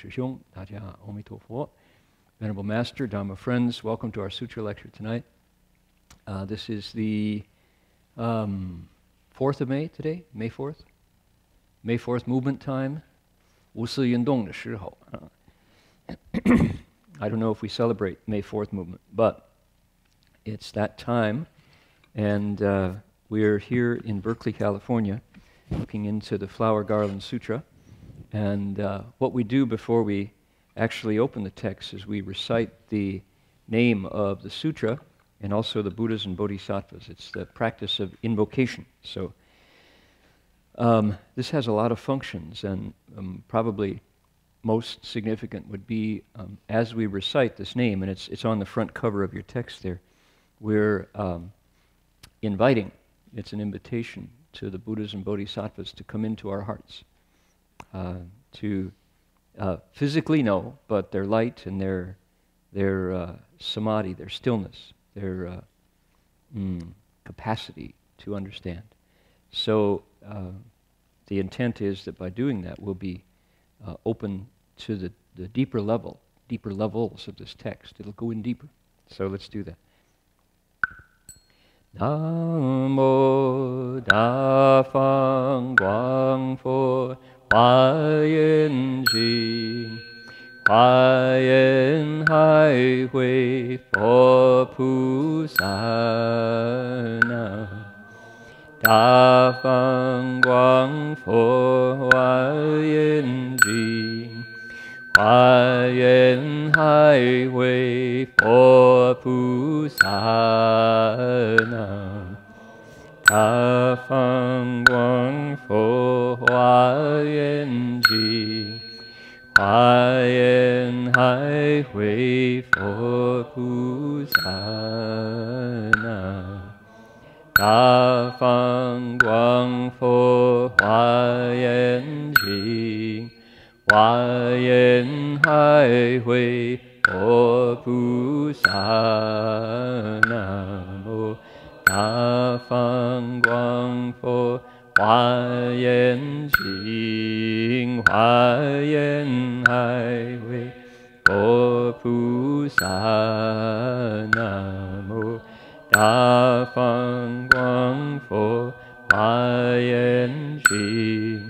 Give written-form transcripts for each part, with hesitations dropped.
师兄，大家阿弥陀佛. Venerable Master, Dharma friends, welcome to our Sutra lecture tonight. This is the 4th of May today, May 4th. May 4th movement time. 无私运动的时候. I don't know if we celebrate May 4th movement, but it's that time. And we're here in Berkeley, California, looking into the Flower Garland Sutra. And what we do before we actually open the text is we recite the name of the sutra and also the Buddhas and Bodhisattvas. It's the practice of invocation. So this has a lot of functions, and probably most significant would be as we recite this name, and it's on the front cover of your text there, we're inviting, it's an invitation to the Buddhas and Bodhisattvas to come into our hearts. To physically know, but their light and their samadhi, their stillness, their capacity to understand. So the intent is that by doing that, we'll be open to the deeper levels of this text. It'll go in deeper. So let's do that. Namo Da Fang Guang Fo Hua Yin Ji Hua Yin Hai Hui Fo Pu Sa Na Da Fang Guang Fo Hua Yin Ji Hua Yin Hai Hui Fo Pu Sa Na Da Fang Guang Fo Hua Yin Ji Hua Yin Hai Hui Fo Pu Sa Na Da Fang Guang Fo Hua Yin Ji Hua Yin Hai Hui Fo Pu Sa Na Mo Da Fang Guang Fo Hua Yin Ji Hua Yin Hai Hui Fo Pu Sa Na Mo Da Fang Guang Fo Hua Yin Ji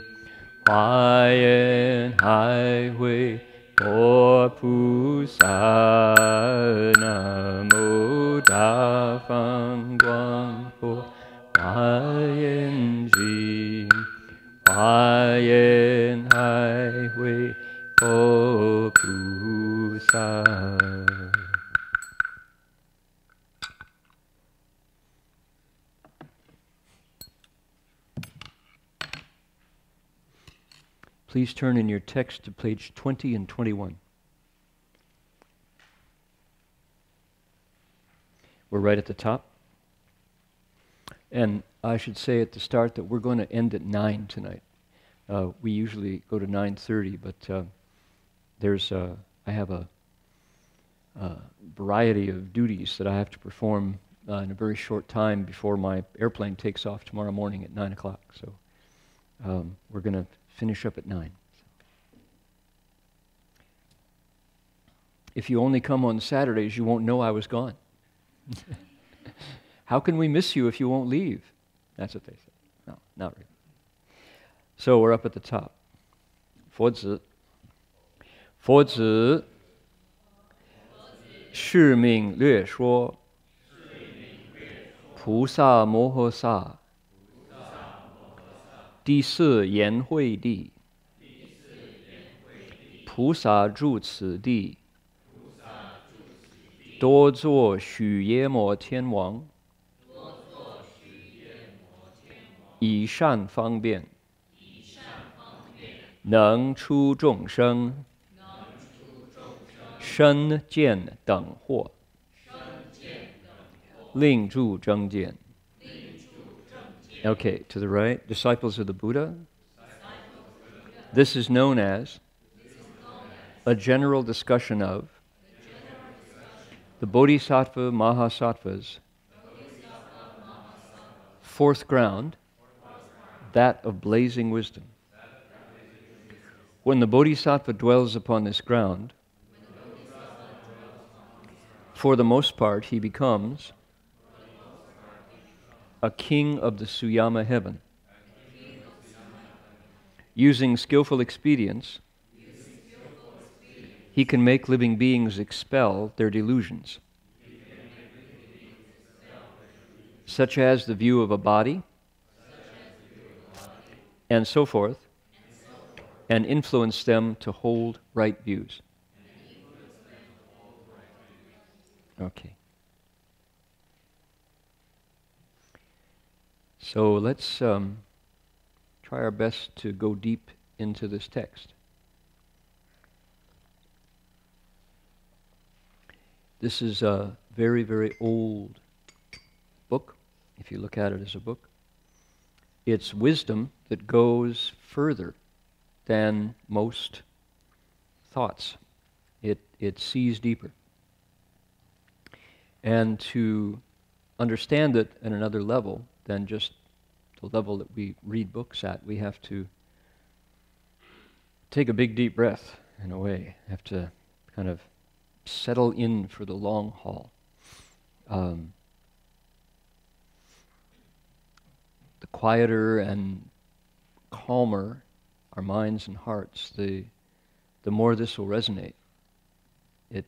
Hua Yin Hai Hui Fo Pu Sa Na Mo Da Fang Guang Fo Hua Yin Ji Hua Yin Hai Hui Fo Pu Sa. Please turn in your text to page 20 and 21. We're right at the top. And I should say at the start that we're going to end at 9 tonight. We usually go to 9:30, but I have a variety of duties that I have to perform in a very short time before my airplane takes off tomorrow morning at 9 o'clock. So we're going to finish up at 9. If you only come on Saturdays, you won't know I was gone. How can we miss you if you won't leave? That's what they say. No, not really. So we're up at the top. 佛子是名略说菩萨摩诃萨第四言会地菩萨住此地多作许耶摩天王以善方便能出众生身见等惑令住正见. Okay, to the right, disciples of the Buddha. This is known as a general discussion of the Bodhisattva Mahasattvas, fourth ground, that of blazing wisdom. When the bodhisattva dwells upon this ground, for the most part he becomes a king of the Suyama heaven. Using skillful expedients, he can make living beings expel their delusions, such as the view of a body, and so forth, and influence them to hold right views. Okay. So let's try our best to go deep into this text. This is a very, very old book, if you look at it as a book. It's wisdom that goes further than most thoughts. It sees deeper. And to understand it at another level than just the level that we read books at, we have to take a big deep breath, in a way. Have to kind of settle in for the long haul. The quieter and calmer our minds and hearts, the more this will resonate. It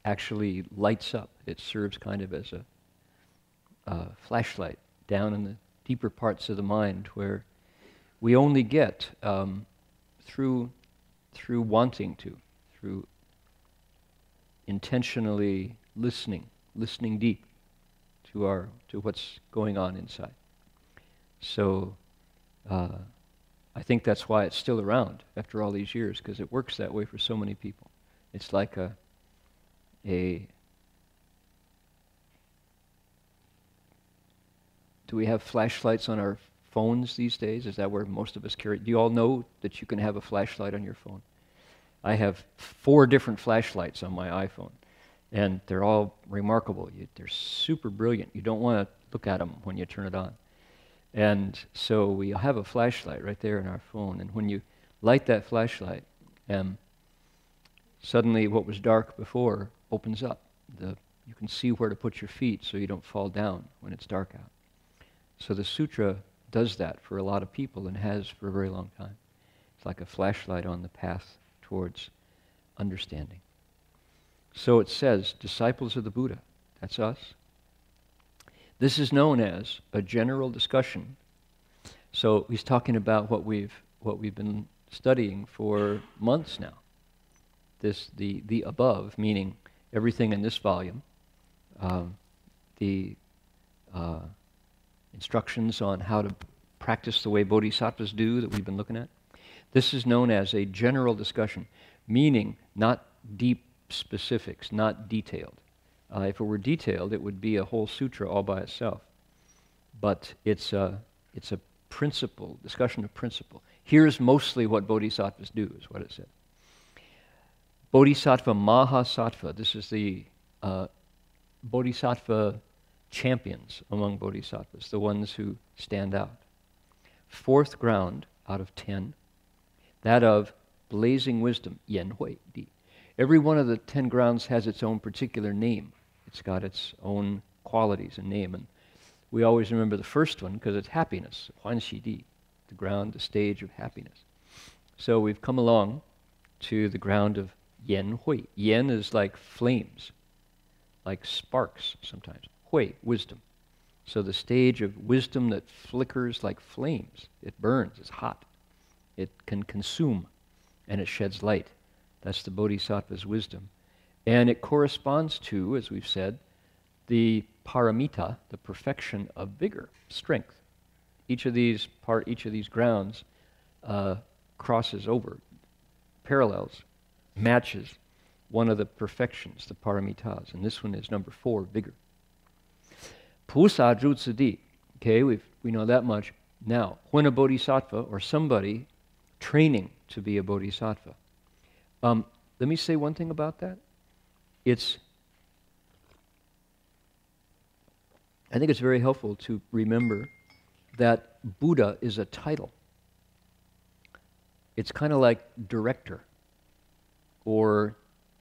actually lights up. It serves kind of as a flashlight down in the deeper parts of the mind, where we only get through wanting to, through intentionally listening deep to what's going on inside. So I think that's why it's still around after all these years, because it works that way for so many people. It's like a do we have flashlights on our phones these days? Is that where most of us carry? Do you all know that you can have a flashlight on your phone? I have 4 different flashlights on my iPhone, and they're all remarkable. They're super brilliant. You don't want to look at them when you turn it on. And so we have a flashlight right there in our phone, and when you light that flashlight, suddenly what was dark before opens up. You can see where to put your feet so you don't fall down when it's dark out. So the sutra does that for a lot of people and has for a very long time. It's like a flashlight on the path towards understanding. So it says, disciples of the Buddha, that's us. This is known as a general discussion. So he's talking about what we've been studying for months now. The above, meaning everything in this volume, the instructions on how to practice the way bodhisattvas do that we've been looking at. This is known as a general discussion, meaning not deep specifics, not detailed. If it were detailed, it would be a whole sutra all by itself. But it's a principle, discussion of principle. Here's mostly what bodhisattvas do, is what it said. Bodhisattva Mahasattva, this is the bodhisattva champions among bodhisattvas, the ones who stand out. 4th ground out of 10, that of blazing wisdom, Yen Hui Di. Every one of the 10 grounds has its own particular name. It's got its own qualities and name. And we always remember the first one because it's happiness, Huan Shi Di, the ground, the stage of happiness. So we've come along to the ground of Yen Hui. Yen is like flames, like sparks sometimes. Hui, wisdom. So the stage of wisdom that flickers like flames. It burns, it's hot. It can consume, and it sheds light. That's the bodhisattva's wisdom. And it corresponds to, as we've said, the paramita, the perfection of vigor, strength. Each of these grounds crosses over, parallels, matches one of the perfections, the paramitas. And this one is number 4, vigor. Pusa Jutsudi. Okay, we know that much. Now, when a bodhisattva or somebody training to be a bodhisattva, let me say one thing about that. I think it's very helpful to remember that Buddha is a title. It's kind of like director or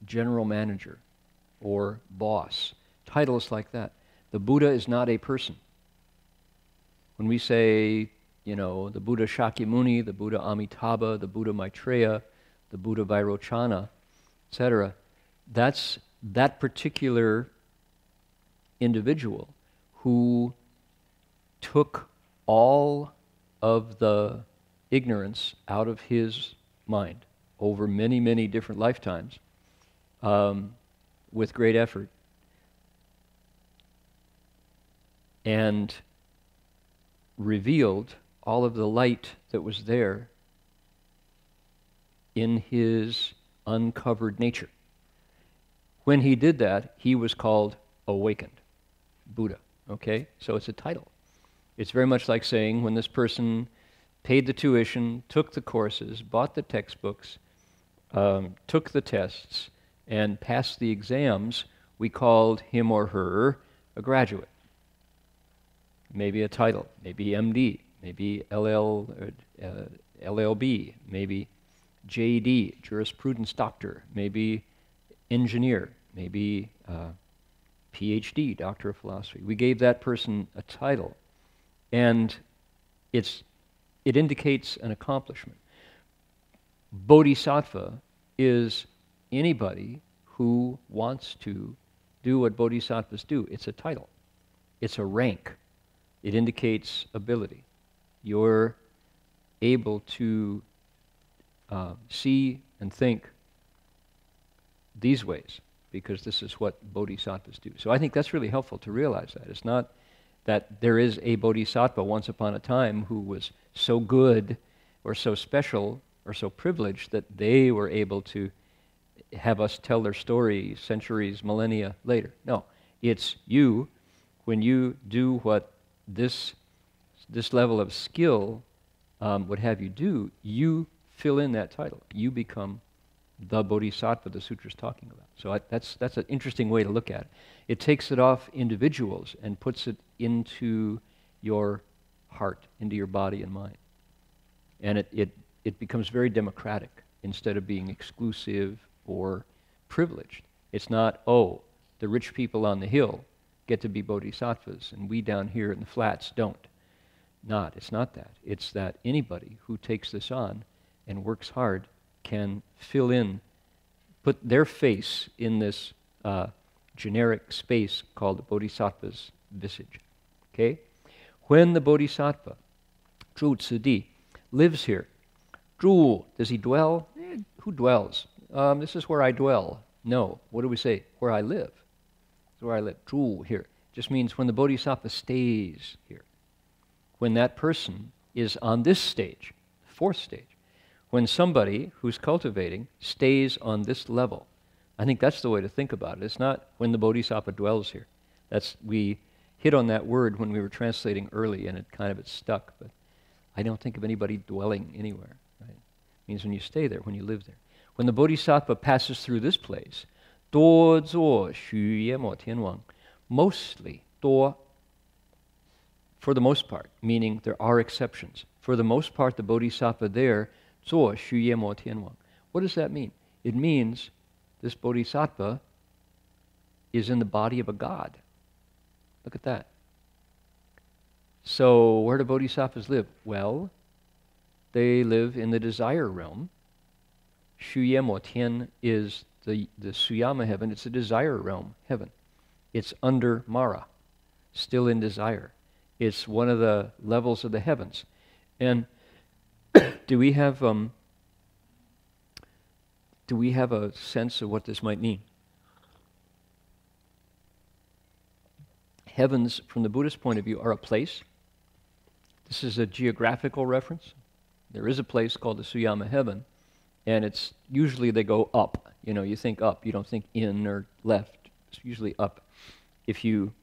general manager or boss, titles like that. The Buddha is not a person. When we say, the Buddha Shakyamuni, the Buddha Amitabha, the Buddha Maitreya, the Buddha Vairochana, etc., that's that particular individual who took all of the ignorance out of his mind over many, many different lifetimes with great effort, and revealed all of the light that was there in his uncovered nature. When he did that, he was called awakened Buddha. Okay? So it's a title. It's very much like saying when this person paid the tuition, took the courses, bought the textbooks, took the tests, and passed the exams, we called him or her a graduate. Maybe a title, maybe MD, maybe LLB, maybe JD, jurisprudence doctor, maybe engineer, maybe PhD, doctor of philosophy. We gave that person a title, and it indicates an accomplishment. Bodhisattva is anybody who wants to do what bodhisattvas do. It's a title. It's a rank. It indicates ability. You're able to see and think these ways, because this is what bodhisattvas do. So I think that's really helpful to realize that. It's not that there is a bodhisattva once upon a time who was so good or so special or so privileged that they were able to have us tell their story centuries, millennia later. No, it's you, when you do what this level of skill would have you do, you fill in that title. You become the bodhisattva the sutra's talking about. So that's an interesting way to look at it. It takes it off individuals and puts it into your heart, into your body and mind. And it becomes very democratic instead of being exclusive or privileged. It's not, oh, the rich people on the hill get to be bodhisattvas and we down here in the flats don't. It's not that. It's that anybody who takes this on and works hard can fill in, put their face in this generic space called the bodhisattva's visage. Okay? When the bodhisattva, Zhu Cidi, lives here, Zhu, does he dwell? Who dwells? This is where I dwell. No. What do we say? Where I live. This is where I live. Zhu here. Just means when the bodhisattva stays here. When that person is on this stage, fourth stage. When somebody who's cultivating stays on this level. I think that's the way to think about it. It's not when the bodhisattva dwells here. We hit on that word when we were translating early and it stuck, but I don't think of anybody dwelling anywhere. Right? It means when you stay there, when you live there. When the bodhisattva passes through this place, 多做许耶摩天王, mostly, 多, for the most part, meaning there are exceptions. For the most part, the bodhisattva there, 做许耶摩天王. What does that mean? It means this bodhisattva is in the body of a god. Look at that. So where do bodhisattvas live? Well, they live in the desire realm. 须耶摩天 is the Suyama heaven. It's a desire realm heaven. It's under Mara, still in desire. It's one of the levels of the heavens. And do we have a sense of what this might mean? Heavens, from the Buddhist point of view, are a place. This is a geographical reference. There is a place called the Suyama heaven, and it's usually they go up. You think up. You don't think in or left. It's usually up. If you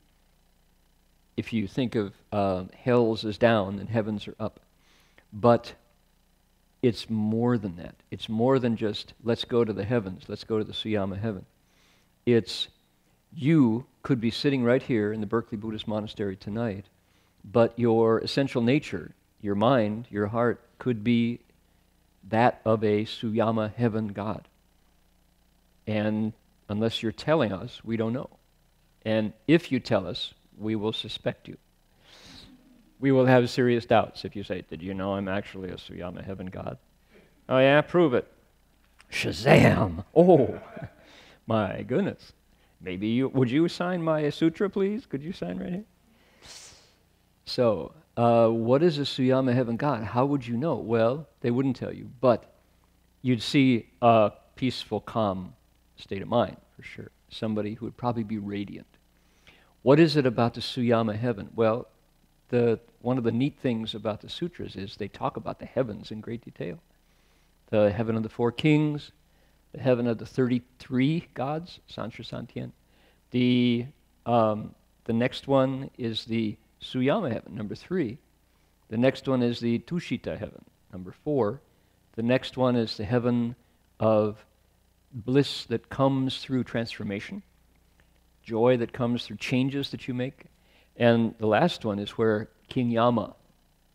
think of hells as down, then heavens are up. But it's more than that. It's more than just, let's go to the heavens, let's go to the Suyama heaven. It's, you could be sitting right here in the Berkeley Buddhist Monastery tonight, but your essential nature, your mind, your heart, could be that of a Suyama heaven god. And unless you're telling us, we don't know. And if you tell us, we will suspect you. We will have serious doubts if you say, did you know I'm actually a Suyama heaven god? Oh yeah, prove it. Shazam! Oh, my goodness. Maybe you, would you sign my sutra, please? Could you sign right here? So, what is a Suyama heaven god? How would you know? Well, they wouldn't tell you, but you'd see a peaceful, calm state of mind, for sure. Somebody who would probably be radiant. What is it about the Suyama heaven? Well, one of the neat things about the sutras is they talk about the heavens in great detail. The heaven of the 4 kings, the heaven of the 33 gods, Santra Santien. The next one is the Suyama heaven, number 3. The next one is the Tushita heaven, number 4. The next one is the heaven of bliss that comes through transformation, joy that comes through changes that you make. And the last one is where King Yama,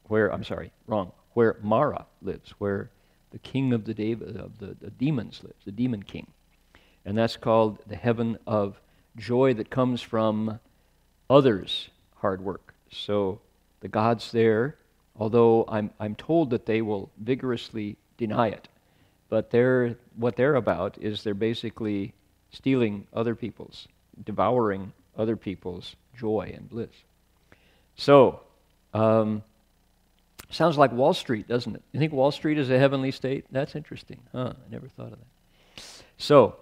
where Mara lives, where the king of the demons lives, the demon king. And that's called the heaven of joy that comes from others' hard work. So the gods there, although I'm told that they will vigorously deny it, but what they're about is they're basically stealing other people's, devouring other people's joy and bliss. So, sounds like Wall Street, doesn't it? You think Wall Street is a heavenly state? That's interesting. I never thought of that. So,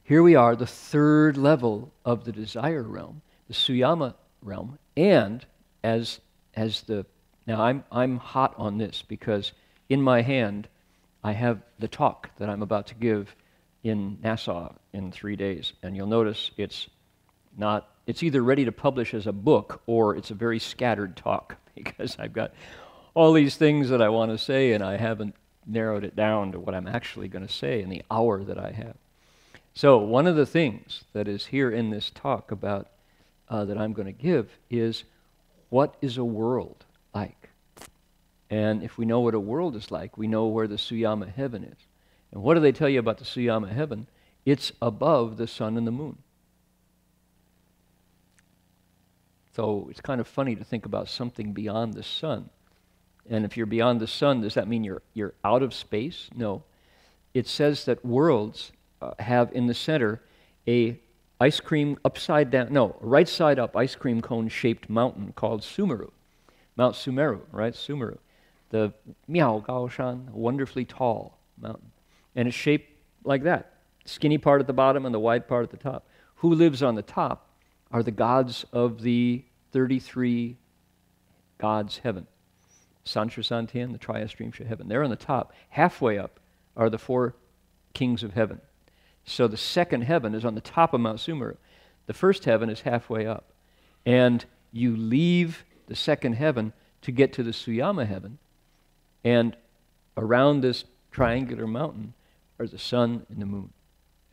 here we are, the 3rd level of the desire realm, the Suyama realm, and now I'm hot on this because in my hand I have the talk that I'm about to give in Nassau in 3 days, and you'll notice it's either ready to publish as a book or it's a very scattered talk because I've got all these things that I want to say and I haven't narrowed it down to what I'm actually going to say in the hour that I have. So one of the things that is here in this talk about that I'm going to give is, what is a world like? And if we know what a world is like, we know where the Suyama heaven is. And what do they tell you about the Suyama heaven? It's above the sun and the moon. So it's kind of funny to think about something beyond the sun. And if you're beyond the sun, does that mean you're out of space? No. It says that worlds have in the center a right side up ice cream cone shaped mountain called Sumeru. Mount Sumeru, right? Sumeru. The Miao Gaoshan, wonderfully tall mountain. And it's shaped like that. Skinny part at the bottom and the wide part at the top. Who lives on the top are the gods of the 33 gods' heaven. Santra Santien, the Triastrimsha heaven. They're on the top. Halfway up are the 4 kings of heaven. So the 2nd heaven is on the top of Mount Sumeru. The 1st heaven is halfway up. And you leave the 2nd heaven to get to the Suyama heaven, and around this triangular mountain are the sun and the moon.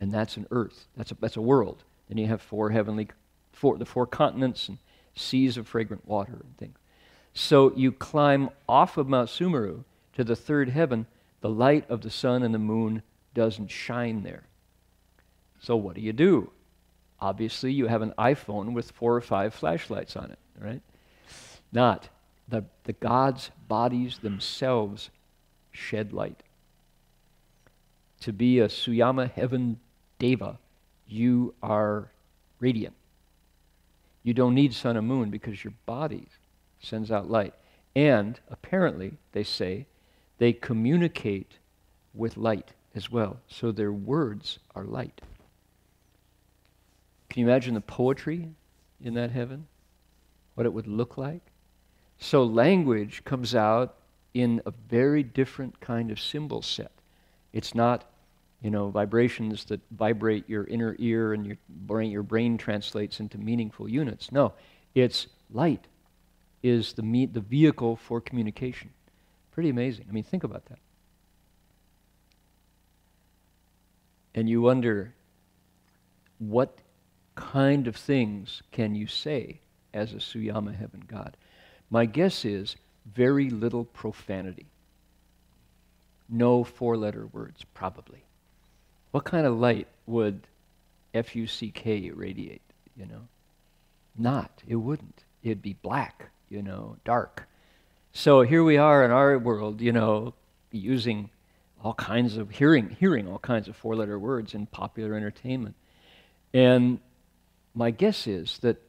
And that's an earth. That's a world. Then you have the 4 continents and seas of fragrant water and things. So you climb off of Mount Sumeru to the 3rd heaven. The light of the sun and the moon doesn't shine there. So what do? Obviously, you have an iPhone with 4 or 5 flashlights on it, right? Not. The gods' bodies themselves shed light. To be a Suyama heaven deva, you are radiant. You don't need sun and moon because your body sends out light. And apparently, they say, they communicate with light as well. So their words are light. Can you imagine the poetry in that heaven? What it would look like? So language comes out in a very different kind of symbol set. It's not, vibrations that vibrate your inner ear and your brain translates into meaningful units. No, it's light is the vehicle for communication. Pretty amazing. I mean, think about that. And you wonder, what kind of things can you say as a Suyama heaven god? My guess is very little profanity. No four-letter words, probably. What kind of light would F-U-C-K irradiate, you know? Not. It wouldn't. It'd be black, you know, dark. So here we are in our world, you know, using all kinds of, hearing all kinds of four-letter words in popular entertainment. And my guess is that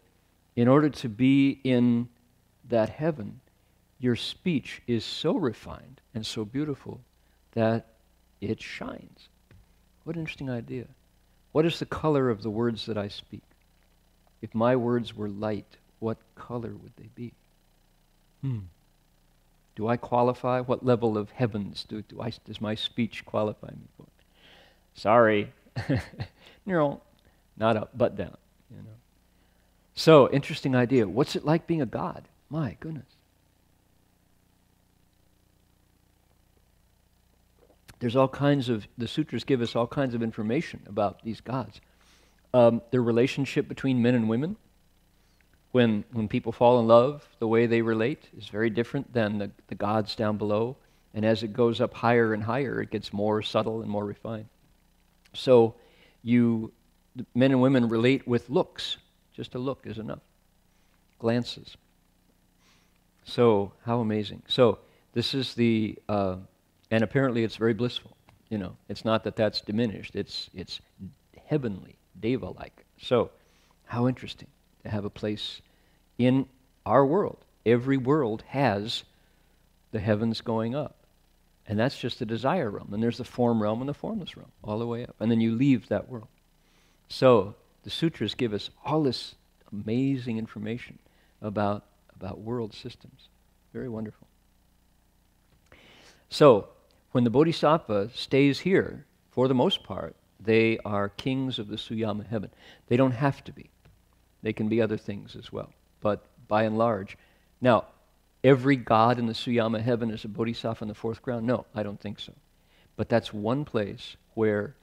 in order to be in that heaven, your speech is so refined and so beautiful that it shines. What an interesting idea. What is the color of the words that I speak? If my words were light, what color would they be? Do I qualify? What level of heavens does my speech qualify me for? Sorry. No, not up, but down. You know. So, interesting idea. What's it like being a god? My goodness. There's all kinds of, the sutras give us all kinds of information about these gods. Their relationship between men and women. When people fall in love, the way they relate is very different than the gods down below. And as it goes up higher and higher, it gets more subtle and more refined. So men and women relate with looks. Just a look is enough. Glances. So, how amazing. So, this is and apparently it's very blissful. You know, it's not that that's diminished. It's heavenly, deva-like. So, how interesting to have a place in our world. Every world has the heavens going up. And that's just the desire realm. And there's the form realm and the formless realm, all the way up. And then you leave that world. So, the sutras give us all this amazing information about world systems. Very wonderful. So, when the bodhisattva stays here, for the most part, they are kings of the Suyama heaven. They don't have to be. They can be other things as well. But by and large, now, every god in the Suyama heaven is a bodhisattva in the fourth ground? No, I don't think so. But that's one place where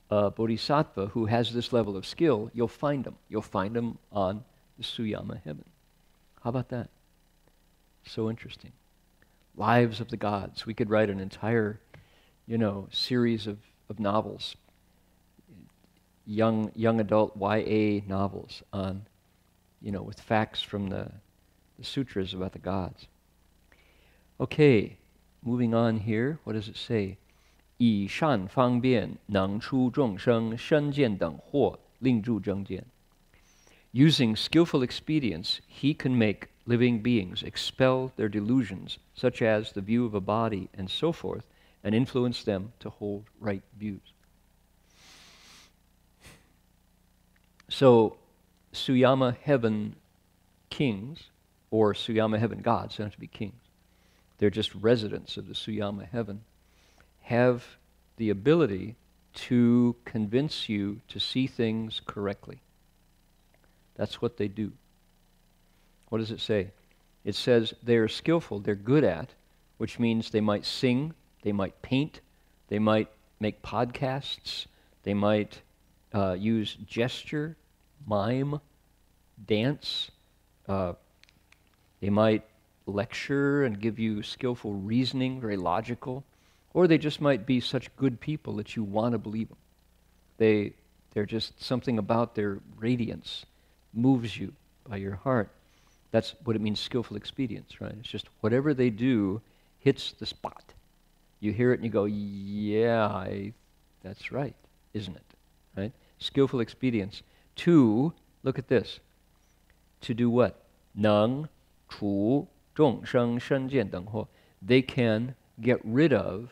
a bodhisattva who has this level of skill, you'll find them. You'll find them on the Suyama heaven. How about that? So interesting. Lives of the gods. We could write an entire, series of novels, young adult YA novels on, with facts from the sutras about the gods. Okay, moving on here. What does it say? 以善方便能出众生身见等惑令助正见. Using skillful expedients, he can make living beings expel their delusions, such as the view of a body and so forth, and influence them to hold right views. So, Suyama heaven kings, or Suyama heaven gods, they don't have to be kings, they're just residents of the Suyama heaven, have the ability to convince you to see things correctly. That's what they do. What does it say? It says they are skillful, they're good at, which means they might sing, they might paint, they might make podcasts, they might use gesture, mime, dance, they might lecture and give you skillful reasoning, very logical, or they just might be such good people that you want to believe them. They're just something about their radiance moves you by your heart. That's what it means, skillful expedients, right? It's just whatever they do hits the spot. You hear it and you go, yeah, that's right, isn't it? Right? Skillful expedients. To, look at this, to do what? 能除众生身见等惑. They can get rid of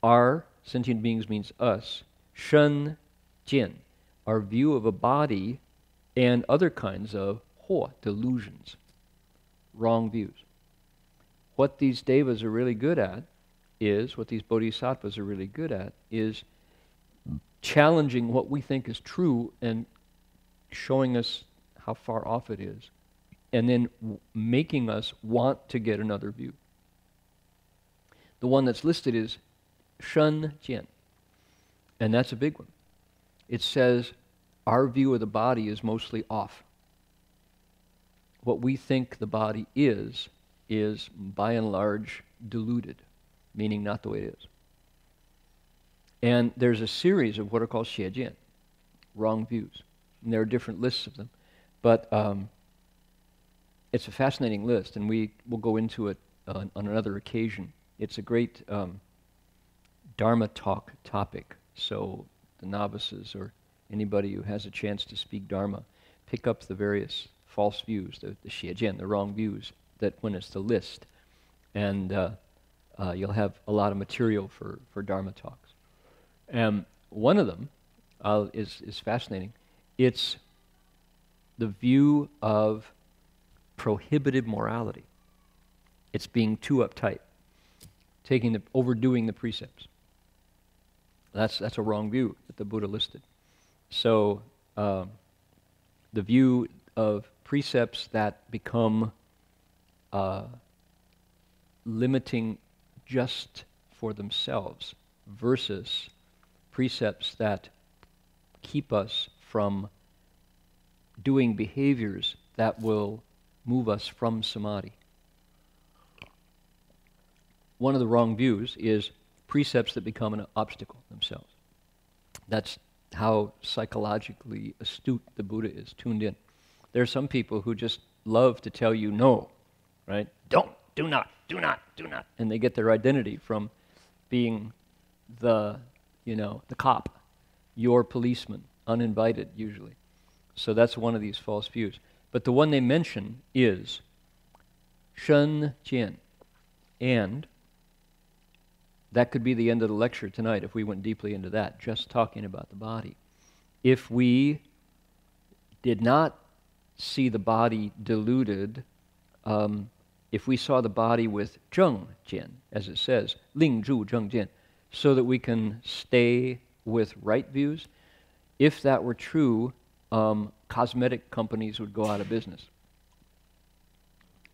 our, sentient beings means us, 身见, our view of a body and other kinds of 惑, delusions, wrong views. What these devas are really good at is, what these bodhisattvas are really good at, is challenging what we think is true and showing us how far off it is, and then making us want to get another view. The one that's listed is 身见, and that's a big one. It says our view of the body is mostly off. What we think the body is is by and large deluded, meaning not the way it is. And there's a series of what are called xiejian, wrong views. And there are different lists of them. But it's a fascinating list, and we will go into it on another occasion. It's a great Dharma talk topic. So the novices or anybody who has a chance to speak Dharma, pick up the various false views, the xiejian, the wrong views, that when it's the list. And you'll have a lot of material for Dharma talks. One of them is fascinating. It's the view of prohibitive morality. It's being too uptight, overdoing the precepts. That's a wrong view that the Buddha listed. So the view of precepts that become limiting just for themselves versus precepts that keep us from doing behaviors that will move us from samadhi. One of the wrong views is precepts that become an obstacle themselves. That's how psychologically astute the Buddha is, tuned in. There are some people who just love to tell you no, right? Don't, do not, do not, do not. And they get their identity from being the cop, your policeman, uninvited usually. So that's one of these false views. But the one they mention is Shen Jian. And that could be the end of the lecture tonight if we went deeply into that, just talking about the body. If we did not see the body deluded, if we saw the body with zheng jian, as it says, ling zhu zheng jian, so that we can stay with right views, if that were true, cosmetic companies would go out of business.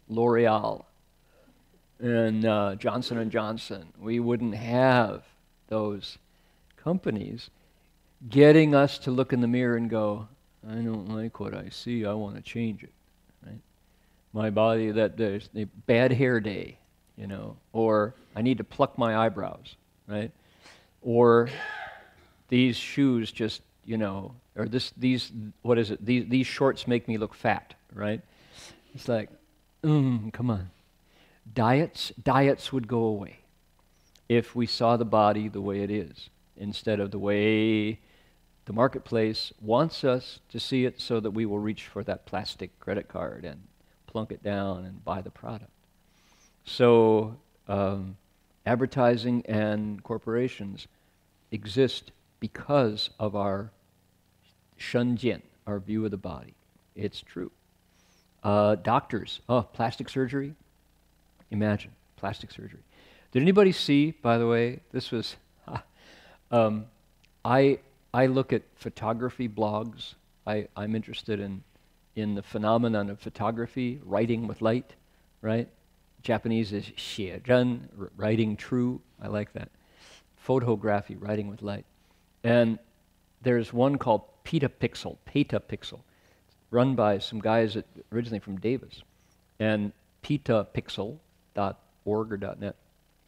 L'Oreal and Johnson & Johnson, we wouldn't have those companies getting us to look in the mirror and go, I don't like what I see, I want to change it, right? My body, that there's a bad hair day, or I need to pluck my eyebrows, right? Or these shoes just, or these shorts make me look fat, right? It's like, come on. Diets would go away if we saw the body the way it is, instead of the way the marketplace wants us to see it, so that we will reach for that plastic credit card and plunk it down and buy the product. So advertising and corporations exist because of our shenjian, our view of the body. It's true. Doctors, plastic surgery. Imagine, plastic surgery. Did anybody see, by the way, this was, I look at photography blogs. I'm interested in the phenomenon of photography, writing with light, right? Japanese is shiezhen, writing true. I like that. Photography, writing with light. And there's one called Petapixel, run by some guys originally from Davis. And petapixel.org or .net,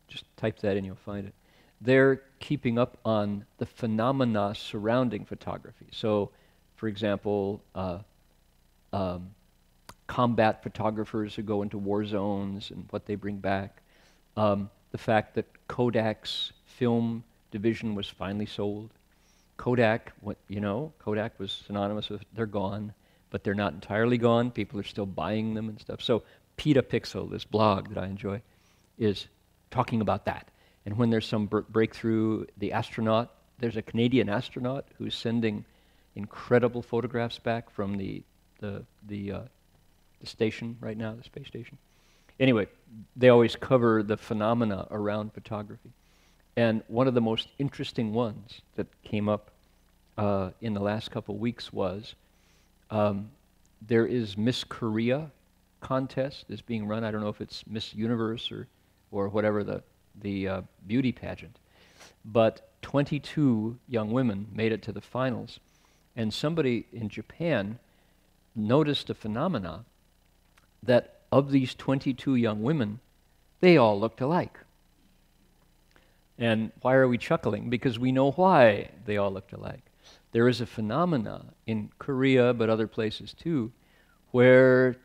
just type that in, you'll find it. They're keeping up on the phenomena surrounding photography. So, for example, combat photographers who go into war zones and what they bring back. The fact that Kodak's film division was finally sold. Kodak was synonymous with they're gone, but they're not entirely gone. People are still buying them and stuff. So Petapixel, this blog that I enjoy, is talking about that. And when there's some breakthrough, there's a Canadian astronaut who's sending incredible photographs back from the station right now, the space station. Anyway, they always cover the phenomena around photography. And one of the most interesting ones that came up in the last couple weeks was there is Miss Korea contest is being run. I don't know if it's Miss Universe or whatever the beauty pageant. But 22 young women made it to the finals. And somebody in Japan noticed a phenomena that of these 22 young women, they all looked alike. And why are we chuckling? Because we know why they all looked alike. There is a phenomena in Korea, but other places too, where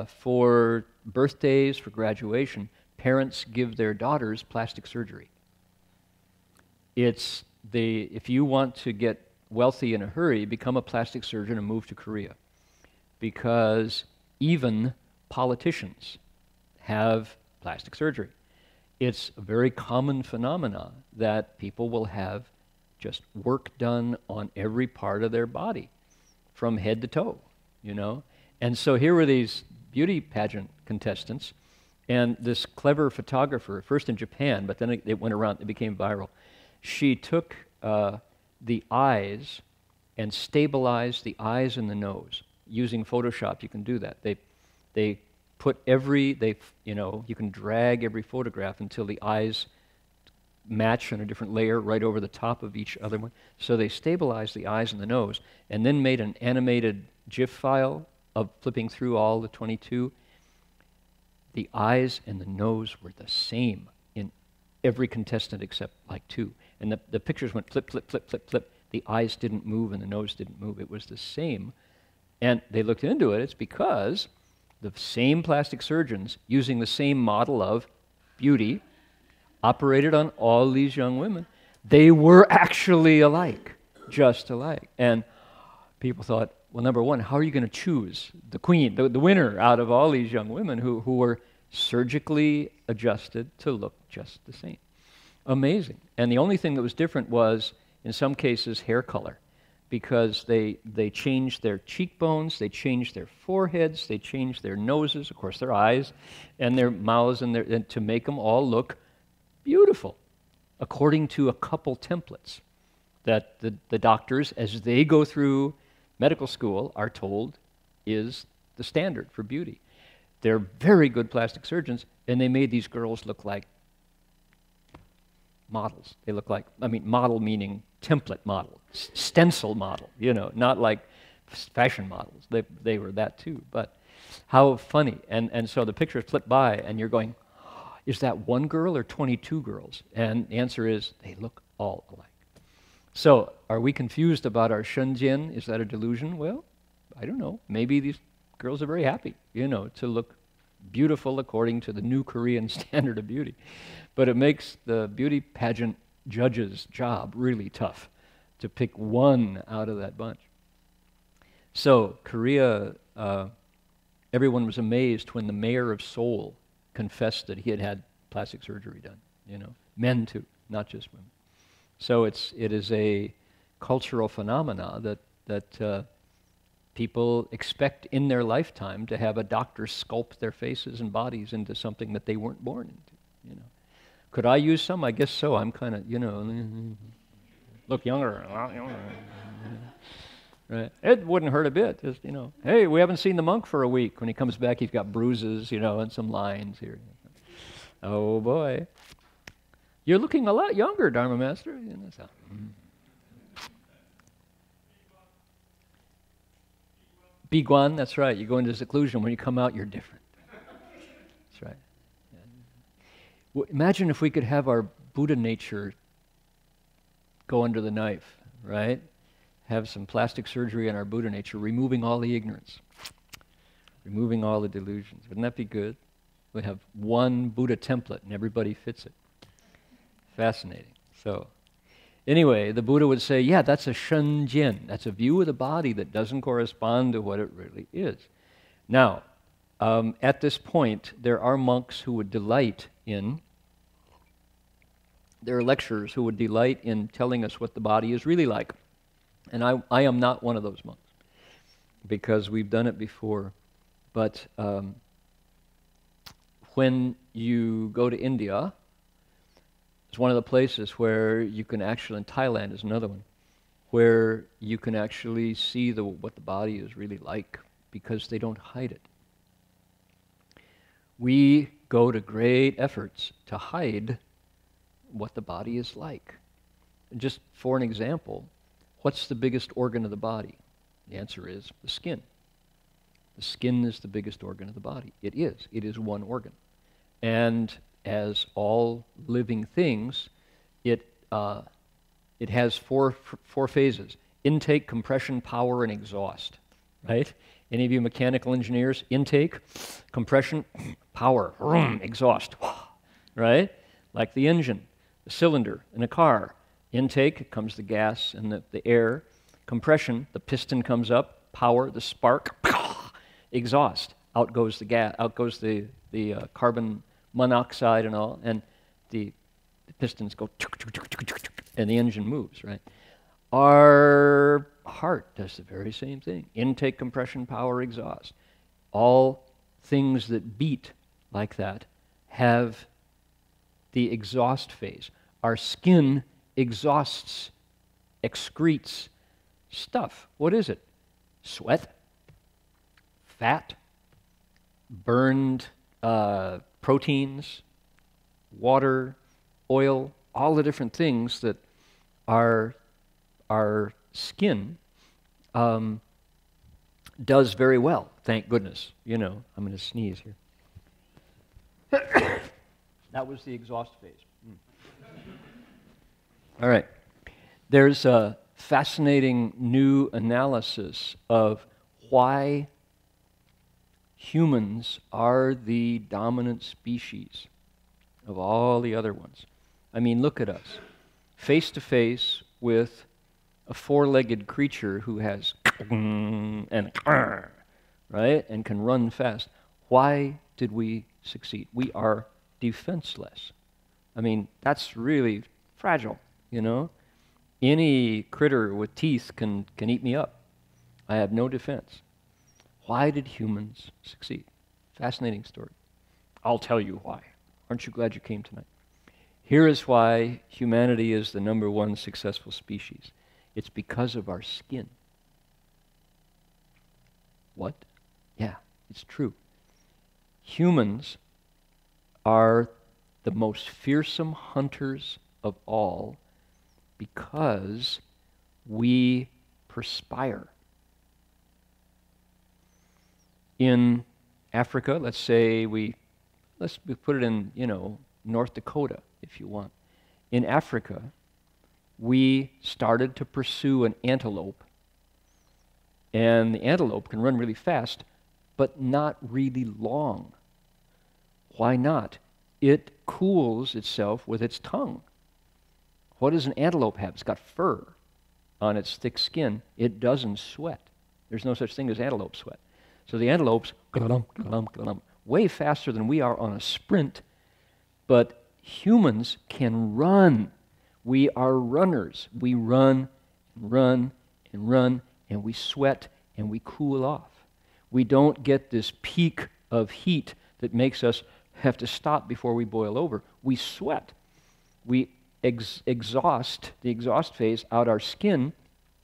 for birthdays, for graduation, parents give their daughters plastic surgery. If you want to get wealthy in a hurry, become a plastic surgeon and move to Korea. Because even politicians have plastic surgery. It's a very common phenomenon that people will have just work done on every part of their body, from head to toe, you know. And so here were these beauty pageant contestants, and this clever photographer, first in Japan, but then it went around, it became viral. She took the eyes and stabilized the eyes and the nose. Using Photoshop, you can do that. They put you can drag every photograph until the eyes match on a different layer right over the top of each other one. So they stabilized the eyes and the nose, and then made an animated GIF file of flipping through all the 22. The eyes and the nose were the same in every contestant except like two. And the pictures went flip, flip, flip, flip, flip. The eyes didn't move and the nose didn't move. It was the same. And they looked into it. It's because the same plastic surgeons, using the same model of beauty, operated on all these young women. They were actually alike, just alike. And people thought, well, number one, how are you going to choose the queen, the winner out of all these young women who were surgically adjusted to look just the same? Amazing. And the only thing that was different was, in some cases, hair color, because they changed their cheekbones, they changed their foreheads, they changed their noses, of course their eyes, and their mouths, and to make them all look beautiful, according to a couple templates that the doctors, as they go through medical school, are told is the standard for beauty. They're very good plastic surgeons, and they made these girls look like models. They look like, I mean, model meaning template model, stencil model, you know, not like fashion models. They were that too, but how funny. And so the pictures flip by, and you're going, is that one girl or 22 girls? And the answer is, they look all alike. So, are we confused about our shunjian? Is that a delusion? Well, I don't know. Maybe these girls are very happy, you know, to look beautiful according to the new Korean standard of beauty. But it makes the beauty pageant judge's job really tough to pick one out of that bunch. So, Korea, everyone was amazed when the mayor of Seoul confessed that he had had plastic surgery done, you know, men too, not just women. So it is a cultural phenomena that people expect in their lifetime to have a doctor sculpt their faces and bodies into something that they weren't born into, you know. Could I use some? I guess so. I'm kind of, you know, look younger, a lot younger. Right? It wouldn't hurt a bit. Just, you know, hey, we haven't seen the monk for a week. When he comes back, he's got bruises, you know, and some lines here. Oh boy, you're looking a lot younger, Dharma Master. You know, so. Biguan, that's right. You go into seclusion. When you come out, you're different. That's right. Yeah. Well, imagine if we could have our Buddha nature go under the knife, right? Have some plastic surgery on our Buddha nature, removing all the ignorance, removing all the delusions. Wouldn't that be good? We'd have one Buddha template and everybody fits it. Fascinating. So, anyway, the Buddha would say, yeah, that's a shunjian. That's a view of the body that doesn't correspond to what it really is. Now, at this point, there are monks who would delight in, there are lecturers who would delight in telling us what the body is really like. And I am not one of those monks, because we've done it before. But when you go to India, it's one of the places where you can actually, and Thailand is another one, where you can actually see what the body is really like, because they don't hide it. We go to great efforts to hide what the body is like. And just for an example, what's the biggest organ of the body? The answer is the skin. The skin is the biggest organ of the body. It is. It is one organ. And as all living things, it has four phases: intake, compression, power, and exhaust. Right? Any of you mechanical engineers? Intake, compression, power, exhaust. Right? Like the engine, the cylinder in a car. Intake comes the gas and the air. Compression, the piston comes up. Power, the spark. Exhaust, out goes the gas, out goes the carbon monoxide and all, and the pistons go, and the engine moves, right? Our heart does the very same thing. Intake, compression, power, exhaust. All things that beat like that have the exhaust phase. Our skin exhausts, excretes stuff. What is it? Sweat, fat, burned proteins, water, oil, all the different things that our skin does very well, thank goodness. You know, I'm going to sneeze here. That was the exhaust phase. All right. There's a fascinating new analysis of why humans are the dominant species of all the other ones. I mean, look at us. Face to face with a four-legged creature who has and right, and can run fast. Why did we succeed? We are defenseless. I mean, that's really fragile, you know? Any critter with teeth can eat me up. I have no defense. Why did humans succeed? Fascinating story. I'll tell you why. Aren't you glad you came tonight? Here is why humanity is the #1 successful species. It's because of our skin. What? Yeah, it's true. Humans are the most fearsome hunters of all because we perspire. In Africa, let's put it in, North Dakota, if you want. In Africa, we started to pursue an antelope, and the antelope can run really fast, but not really long. Why not? It cools itself with its tongue. What does an antelope have? It's got fur on its thick skin. It doesn't sweat. There's no such thing as antelope sweat. So the antelope's way faster than we are on a sprint, but humans can run. We are runners. We run and run and run, and we sweat and we cool off. We don't get this peak of heat that makes us have to stop before we boil over. We sweat. We exhaust, the exhaust phase, out our skin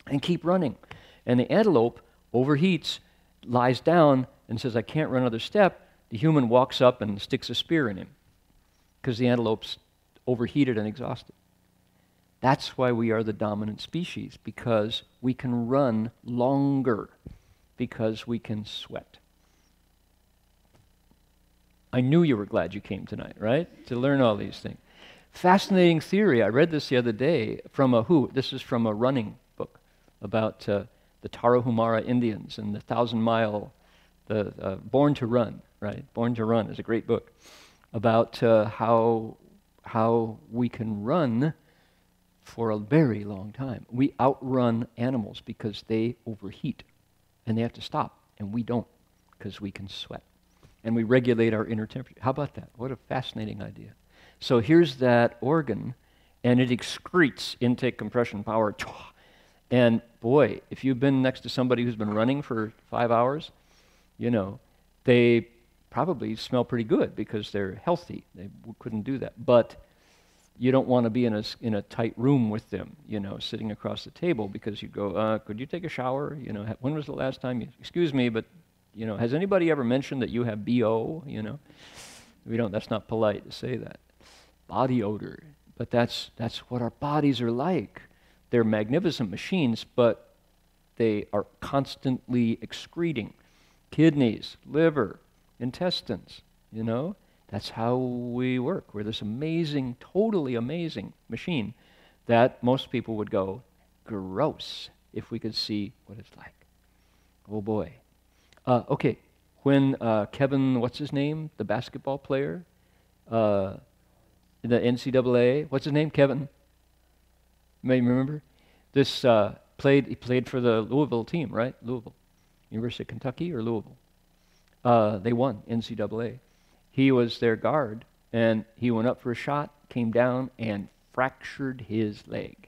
and keep running. And the antelope overheats, lies down, and says, I can't run another step. The human walks up and sticks a spear in him because the antelope's overheated and exhausted. That's why we are the dominant species, because we can run longer, because we can sweat. I knew you were glad you came tonight, right? To learn all these things. Fascinating theory. I read this the other day from this is from a running book about the Tarahumara Indians and the 1,000-mile, Born to Run, right? Born to Run is a great book about how we can run for a very long time. We outrun animals because they overheat and they have to stop, and we don't because we can sweat. And we regulate our inner temperature. How about that? What a fascinating idea. So here's that organ, and it excretes intake, compression, power. And boy, if you've been next to somebody who's been running for 5 hours, they probably smell pretty good because they're healthy. They couldn't do that. But you don't want to be in a tight room with them, sitting across the table, because you go, could you take a shower? When was the last time excuse me, but, has anybody ever mentioned that you have BO? We don't, that's not polite to say that. Body odor. But that's what our bodies are like. They're magnificent machines, but they are constantly excreting. kidneys, liver, intestines, you know? That's how we work. We're this amazing, totally amazing machine that most people would go, gross, if we could see what it's like. Oh boy. Okay, when Kevin, what's his name? The basketball player? The NCAA, what's his name? Kevin? May you remember? This he played for the Louisville team, right? Louisville. University of Kentucky or Louisville? They won NCAA. He was their guard, and he went up for a shot, came down, and fractured his leg.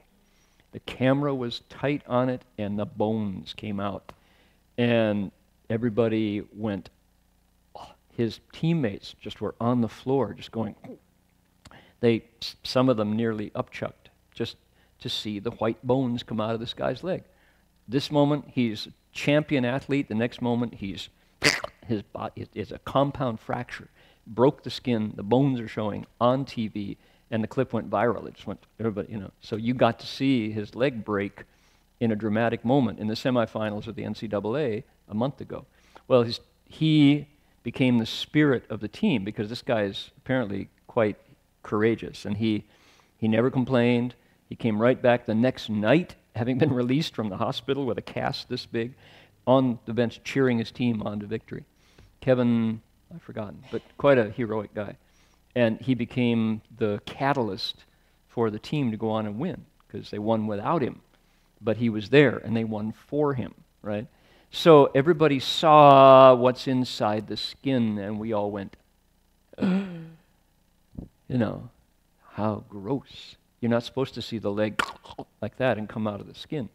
The camera was tight on it, and the bones came out. And everybody went, oh, his teammates just were on the floor, just going, some of them nearly upchucked, just to see the white bones come out of this guy's leg. This moment, he's champion athlete. The next moment, his body is a compound fracture. Broke the skin, the bones are showing on TV, and the clip went viral. It just went, everybody, you know. So you got to see his leg break in a dramatic moment in the semifinals of the NCAA a month ago. Well, he became the spirit of the team because this guy is apparently quite courageous, and he never complained. He came right back the next night, having been released from the hospital with a cast this big, on the bench cheering his team on to victory. Kevin, I've forgotten, but quite a heroic guy. And he became the catalyst for the team to go on and win, because they won without him. But he was there, and they won for him, right? So everybody saw what's inside the skin, and we all went, you know, how gross. You're not supposed to see the leg like that and come out of the skin.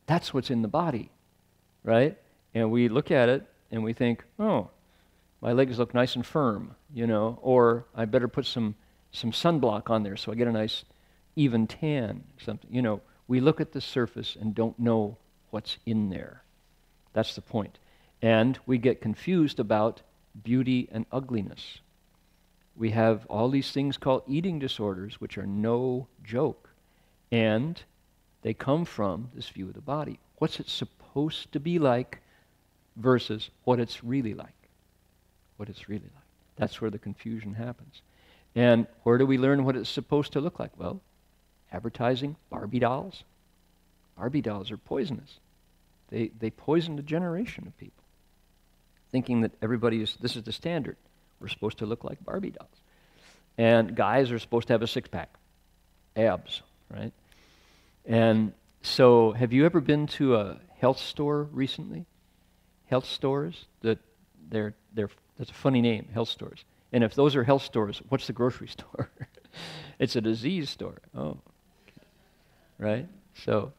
That's what's in the body, right? And we look at it, and we think, oh, my legs look nice and firm, you know, or I better put some sunblock on there so I get a nice even tan, something. You know, we look at the surface and don't know what's in there. That's the point. And we get confused about beauty and ugliness. We have all these things called eating disorders, which are no joke. And they come from this view of the body. What's it supposed to be like versus what it's really like. What it's really like. That's where the confusion happens. And where do we learn what it's supposed to look like? Well, advertising, Barbie dolls. Barbie dolls are poisonous. They poisoned a generation of people, thinking that this is the standard. We're supposed to look like Barbie dolls. And guys are supposed to have a six-pack, abs, right? And so have you ever been to a health store recently? Health stores, that's a funny name, health stores. And if those are health stores, what's the grocery store? It's a disease store. Oh, okay. Right? So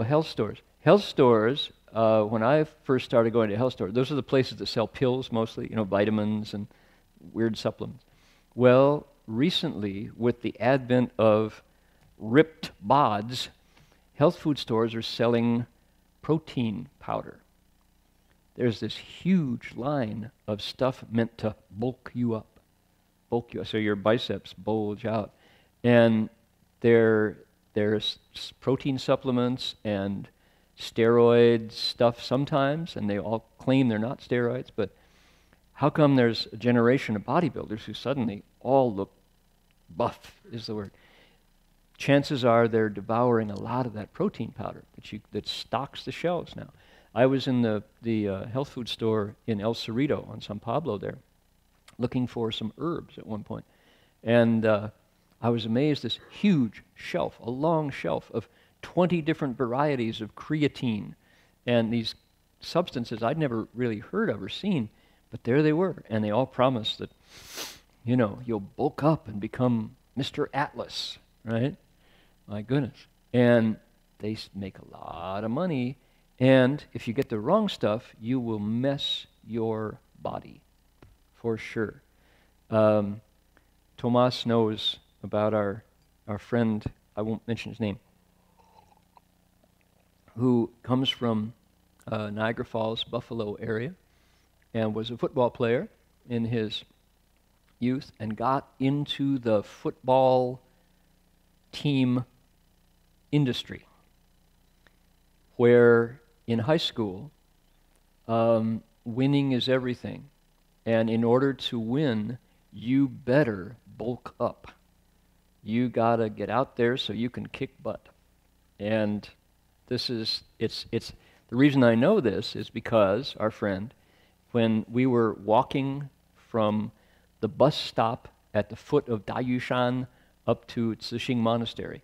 health stores. Health stores, when I first started going to health stores, those are the places that sell pills mostly, vitamins and weird supplements. Well, recently, with the advent of ripped bods, health food stores are selling protein powder. There's this huge line of stuff meant to bulk you up, so your biceps bulge out. And there's protein supplements and steroid stuff sometimes, and they all claim they're not steroids, but how come there's a generation of bodybuilders who suddenly all look buff, is the word? Chances are they're devouring a lot of that protein powder that stocks the shelves now. I was in the health food store in El Cerrito on San Pablo there, looking for some herbs at one point. And I was amazed, this huge shelf, a long shelf of 20 different varieties of creatine and these substances I'd never really heard of or seen, but there they were. And they all promised that, you'll bulk up and become Mr. Atlas, right? My goodness. And they make a lot of money. And if you get the wrong stuff, you will mess your body, for sure. Tomas knows about our friend, I won't mention his name, who comes from Niagara Falls, Buffalo area, and was a football player in his youth and got into the football team industry, where in high school, winning is everything. And in order to win, you better bulk up. You gotta get out there so you can kick butt. And it's the reason I know this is because our friend, when we were walking from the bus stop at the foot of Dayushan up to Zixing Monastery,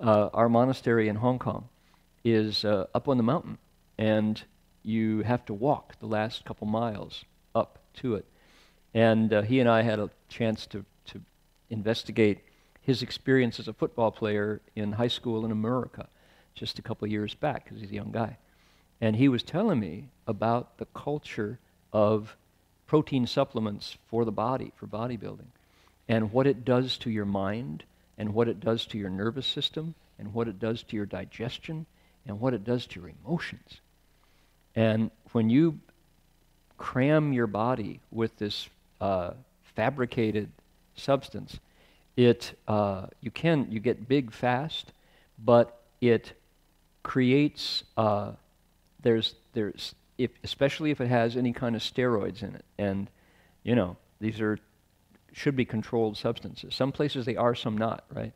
our monastery in Hong Kong is up on the mountain, and you have to walk the last couple miles up to it. And he and I had a chance to investigate his experience as a football player in high school in America just a couple years back, because he's a young guy. And he was telling me about the culture of protein supplements for the body, for bodybuilding, and what it does to your mind, and what it does to your nervous system, and what it does to your digestion, and what it does to your emotions. And when you cram your body with this fabricated substance, you get big fast, but it creates especially if it has any kind of steroids in it, and these should be controlled substances. Some places they are, some not, right?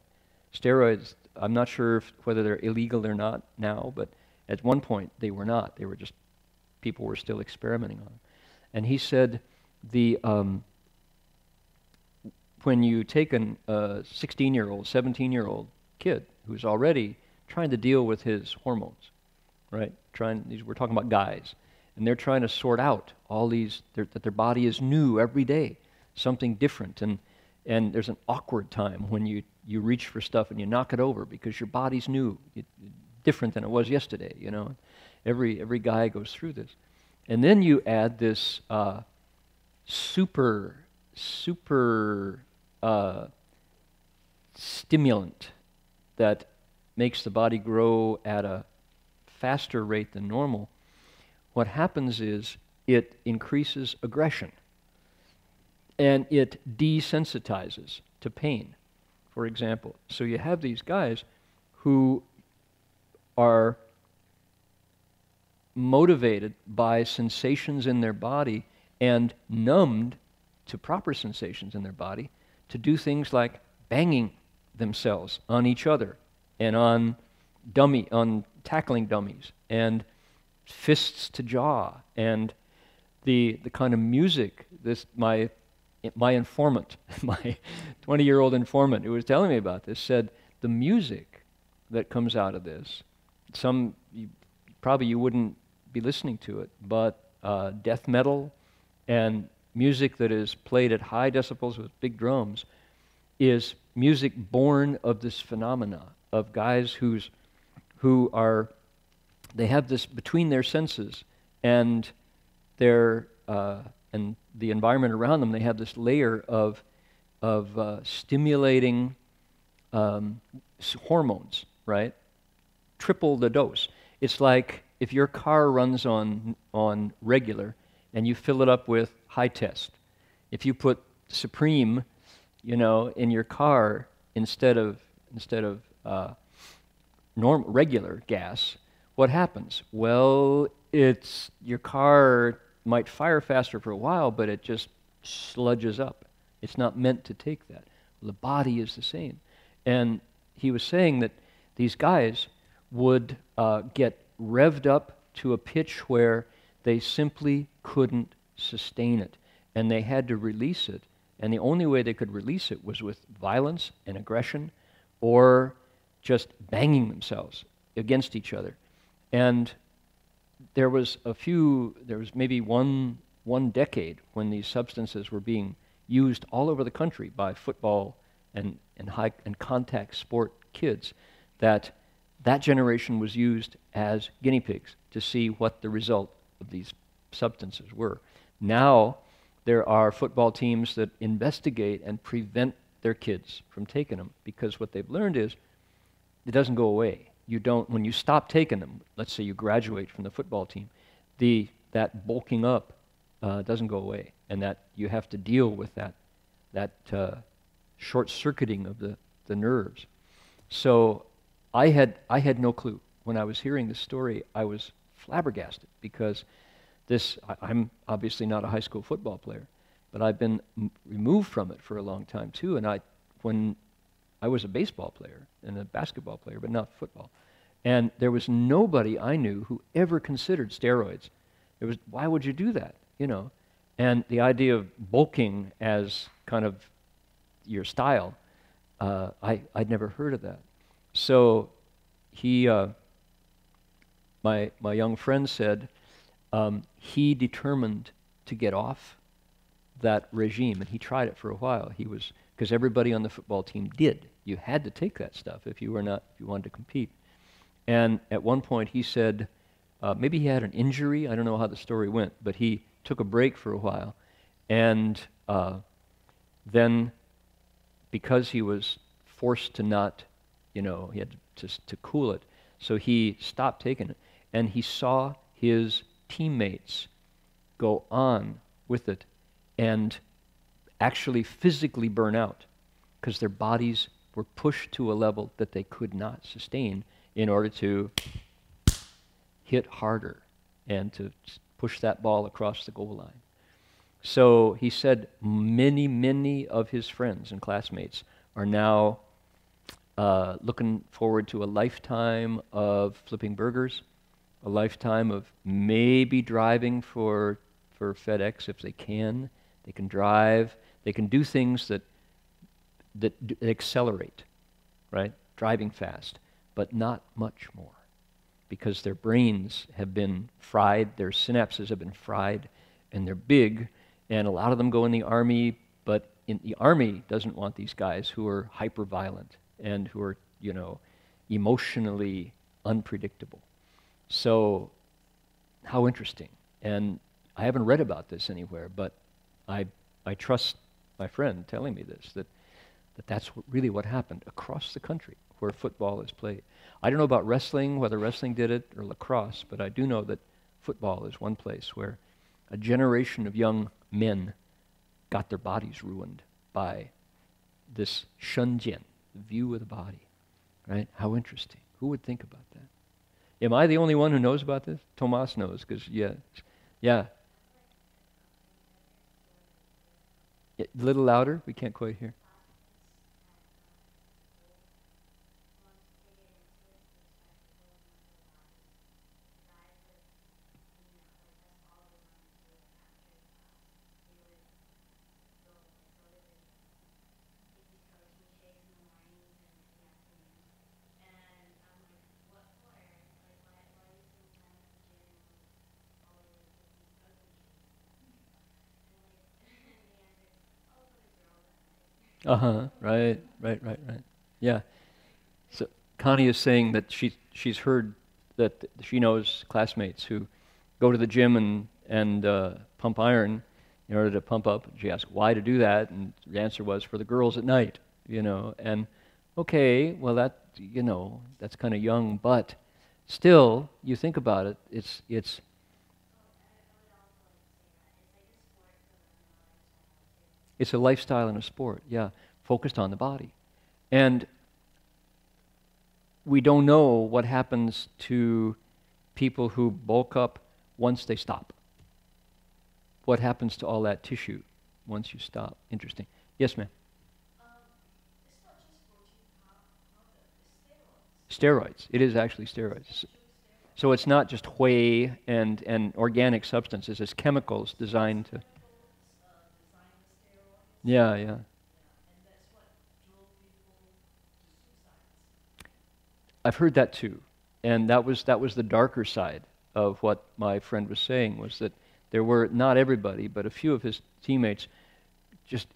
Steroids, I'm not sure whether they're illegal or not now, but at one point they were not. They were just, people were still experimenting on them. And he said when you take a 16-year-old, 17-year-old kid who's already trying to deal with his hormones, right? We're talking about guys, and they're trying to sort out all these, that their body is new every day, something different, and there's an awkward time when you reach for stuff and you knock it over because your body's new, different than it was yesterday, Every guy goes through this. And then you add this super stimulant that makes the body grow at a faster rate than normal. What happens is it increases aggression, and it desensitizes to pain, for example. So you have these guys who are motivated by sensations in their body and numbed to proper sensations in their body to do things like banging themselves on each other and on tackling dummies and fists to jaw, and the kind of music. My informant, my 20-year-old informant who was telling me about this, said the music that comes out of this, probably you wouldn't be listening to it, but death metal and music that is played at high decibels with big drums is music born of this phenomena of guys they have this between their senses and and the environment around them. They have this layer of stimulating hormones, right? Triple the dose. It's like if your car runs on regular and you fill it up with high test. If you put Supreme, in your car instead of regular gas, what happens? Well, your car might fire faster for a while, but it just sludges up. It's not meant to take that. The body is the same. And he was saying that these guys would get revved up to a pitch where they simply couldn't sustain it, and they had to release it. And the only way they could release it was with violence and aggression, or just banging themselves against each other. And there was maybe one decade when these substances were being used all over the country by football and contact sport kids, that generation was used as guinea pigs to see what the result of these substances were. Now there are football teams that investigate and prevent their kids from taking them, because what they've learned is it doesn't go away. When you stop taking them, let's say you graduate from the football team, that bulking up doesn't go away, and that you have to deal with that short-circuiting of the nerves. So I had no clue. When I was hearing this story, I was flabbergasted, because I'm obviously not a high school football player, but I've been removed from it for a long time too. And when I was a baseball player and a basketball player, but not football, and there was nobody I knew who ever considered steroids. Why would you do that? And the idea of bulking as kind of your style, I'd never heard of that. So my young friend said, he determined to get off that regime, and he tried it for a while. Because everybody on the football team did. You had to take that stuff if you wanted to compete. And at one point he said, maybe he had an injury, I don't know how the story went, but he took a break for a while, and then because he was forced to not, he had to cool it, so he stopped taking it, and he saw his teammates go on with it and actually physically burn out because their bodies were pushed to a level that they could not sustain in order to hit harder and to push that ball across the goal line. So he said many, many of his friends and classmates are now looking forward to a lifetime of flipping burgers, a lifetime of maybe driving for FedEx if they can. They can drive. They can do things that accelerate, right? Driving fast, but not much more, because their brains have been fried, their synapses have been fried, and they're big, and a lot of them go in the army, but the army doesn't want these guys who are hyper-violent and who are, emotionally unpredictable. So, how interesting. And I haven't read about this anywhere, but I trust my friend telling me this, that that's really what happened across the country where football is played. I don't know about wrestling, whether wrestling did it or lacrosse, but I do know that football is one place where a generation of young men got their bodies ruined by this shunjian, the view of the body, right? How interesting. Who would think about that? Am I the only one who knows about this? Tomas knows, because, yeah. A little louder, we can't quite hear. Right. Yeah. So Connie is saying that she's heard that she knows classmates who go to the gym and pump iron in order to pump up. She asked why to do that, and the answer was for the girls at night, And okay, well that's kind of young, but still, you think about it, it's a lifestyle and a sport, yeah, focused on the body. And we don't know what happens to people who bulk up once they stop. What happens to all that tissue once you stop? Interesting. Yes, ma'am? It's not just protein powder, it's steroids. Steroids. It is actually steroids. So it's not just whey and organic substances. It's chemicals designed to... Yeah. And that's what drove people to suicides. I've heard that too. And that was the darker side of what my friend was saying, was that there were, not everybody, but a few of his teammates, just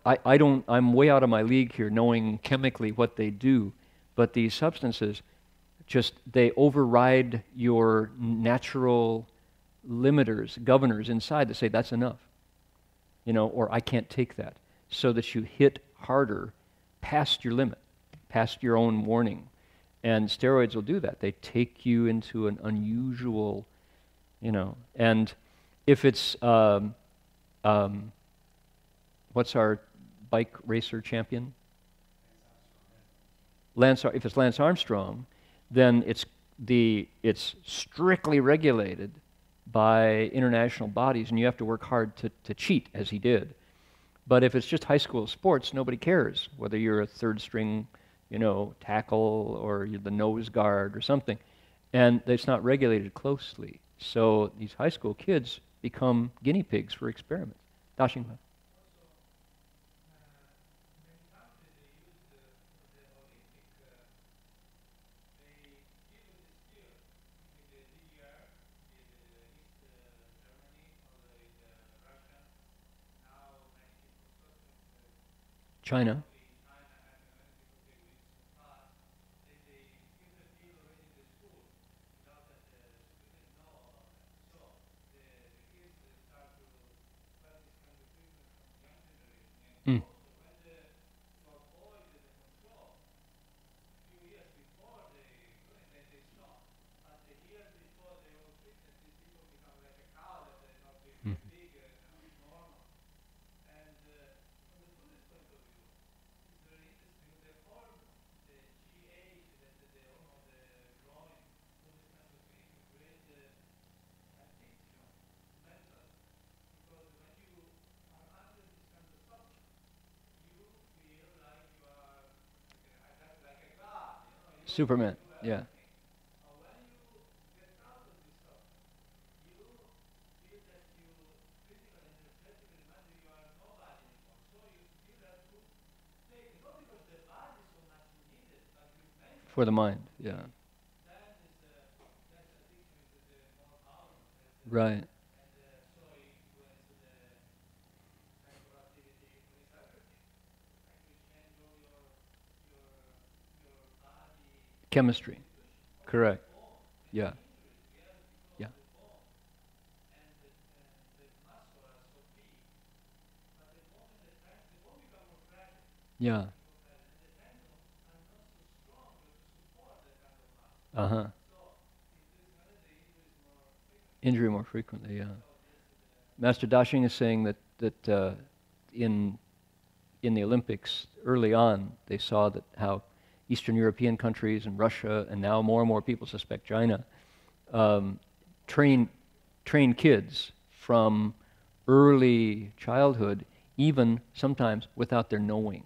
I'm way out of my league here knowing chemically what they do, but these substances they override your natural limiters, governors inside to say that's enough. Or I can't take that, so that you hit harder past your limit, past your own warning. And steroids will do that. They take you into an unusual, and if it's, what's our bike racer champion? If it's Lance Armstrong, then it's strictly regulated by international bodies, and you have to work hard to cheat, as he did. But if it's just high school sports, nobody cares whether you're a third string, tackle, or you're the nose guard or something. And it's not regulated closely. So these high school kids become guinea pigs for experiments. Dashingpa. China. Mm. Mm. Superman, yeah. For the mind, yeah. Right. Chemistry. Correct. Yeah. Yeah. Yeah. Uh-huh. Injury more frequently, yeah. Master Dashing is saying that in the Olympics early on, they saw that how Eastern European countries and Russia, and now more and more people suspect China, train kids from early childhood, even sometimes without their knowing.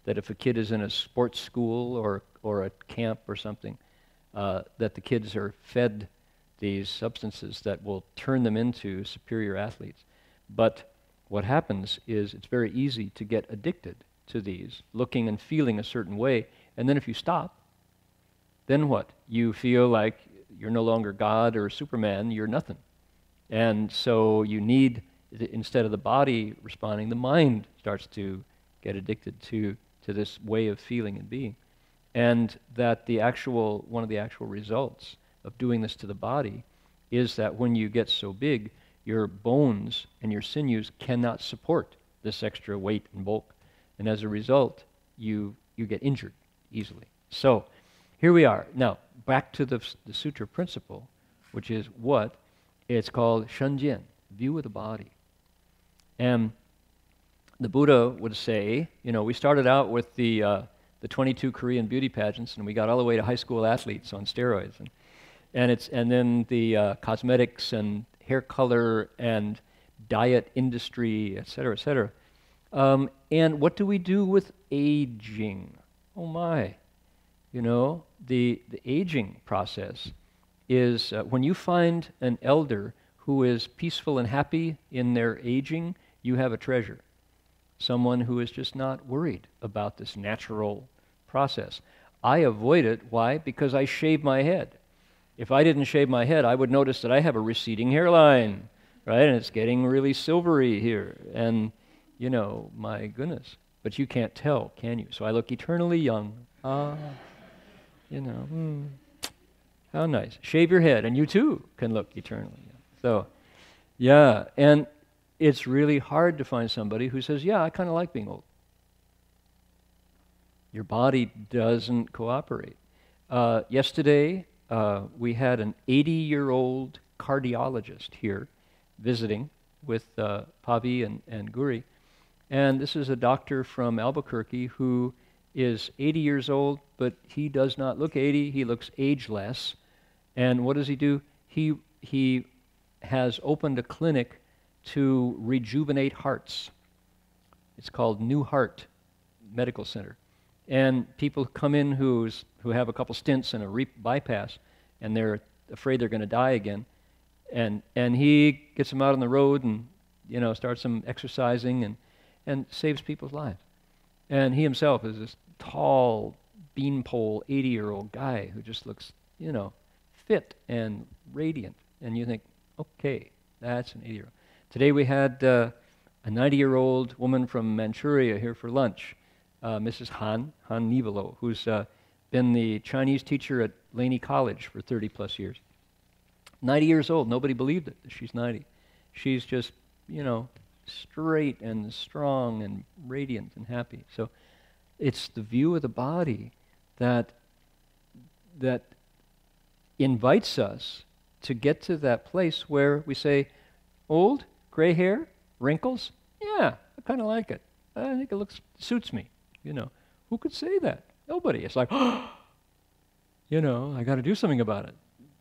That if a kid is in a sports school or a camp or something, that the kids are fed these substances that will turn them into superior athletes. But what happens is it's very easy to get addicted to these, looking and feeling a certain way, and then if you stop, then what? You feel like you're no longer God or Superman, you're nothing. And so you need, instead of the body responding, the mind starts to get addicted to this way of feeling and being. And that one of the actual results of doing this to the body is that when you get so big, your bones and your sinews cannot support this extra weight and bulk. And as a result, you get injured easily. So here we are. Now, back to the sutra principle, which is what? It's called Shenjian, view of the body. And the Buddha would say, we started out with the 22 Korean beauty pageants, and we got all the way to high school athletes on steroids, and then the cosmetics and hair color and diet industry, et cetera, et cetera. And what do we do with aging? Oh my, the aging process is when you find an elder who is peaceful and happy in their aging, you have a treasure. Someone who is just not worried about this natural process. I avoid it. Why? Because I shave my head. If I didn't shave my head, I would notice that I have a receding hairline, right? And it's getting really silvery here. And, my goodness. But you can't tell, can you? So I look eternally young. How nice. Shave your head, and you too can look eternally young. So, yeah. And it's really hard to find somebody who says, yeah, I kind of like being old. Your body doesn't cooperate. Yesterday, we had an 80-year-old cardiologist here visiting with Pavi and Guri. And this is a doctor from Albuquerque who is 80 years old, but he does not look 80. He looks ageless. And what does he do? He has opened a clinic to rejuvenate hearts. It's called New Heart Medical Center. And people come in who have a couple stints and a bypass, and they're afraid they're going to die again. And he gets them out on the road and, starts them exercising and saves people's lives. And he himself is this tall, beanpole, 80-year-old guy who just looks, fit and radiant. And you think, okay, that's an 80-year-old. Today we had a 90-year-old woman from Manchuria here for lunch, Mrs. Han Nivelo, who's been the Chinese teacher at Laney College for 30-plus years. 90 years old. Nobody believed it. She's 90. She's just, straight and strong and radiant and happy. So it's the view of the body that invites us to get to that place where we say, old, gray hair, wrinkles, yeah, I kind of like it. I think it suits me. Who could say that? Nobody. It's like, I got to do something about it.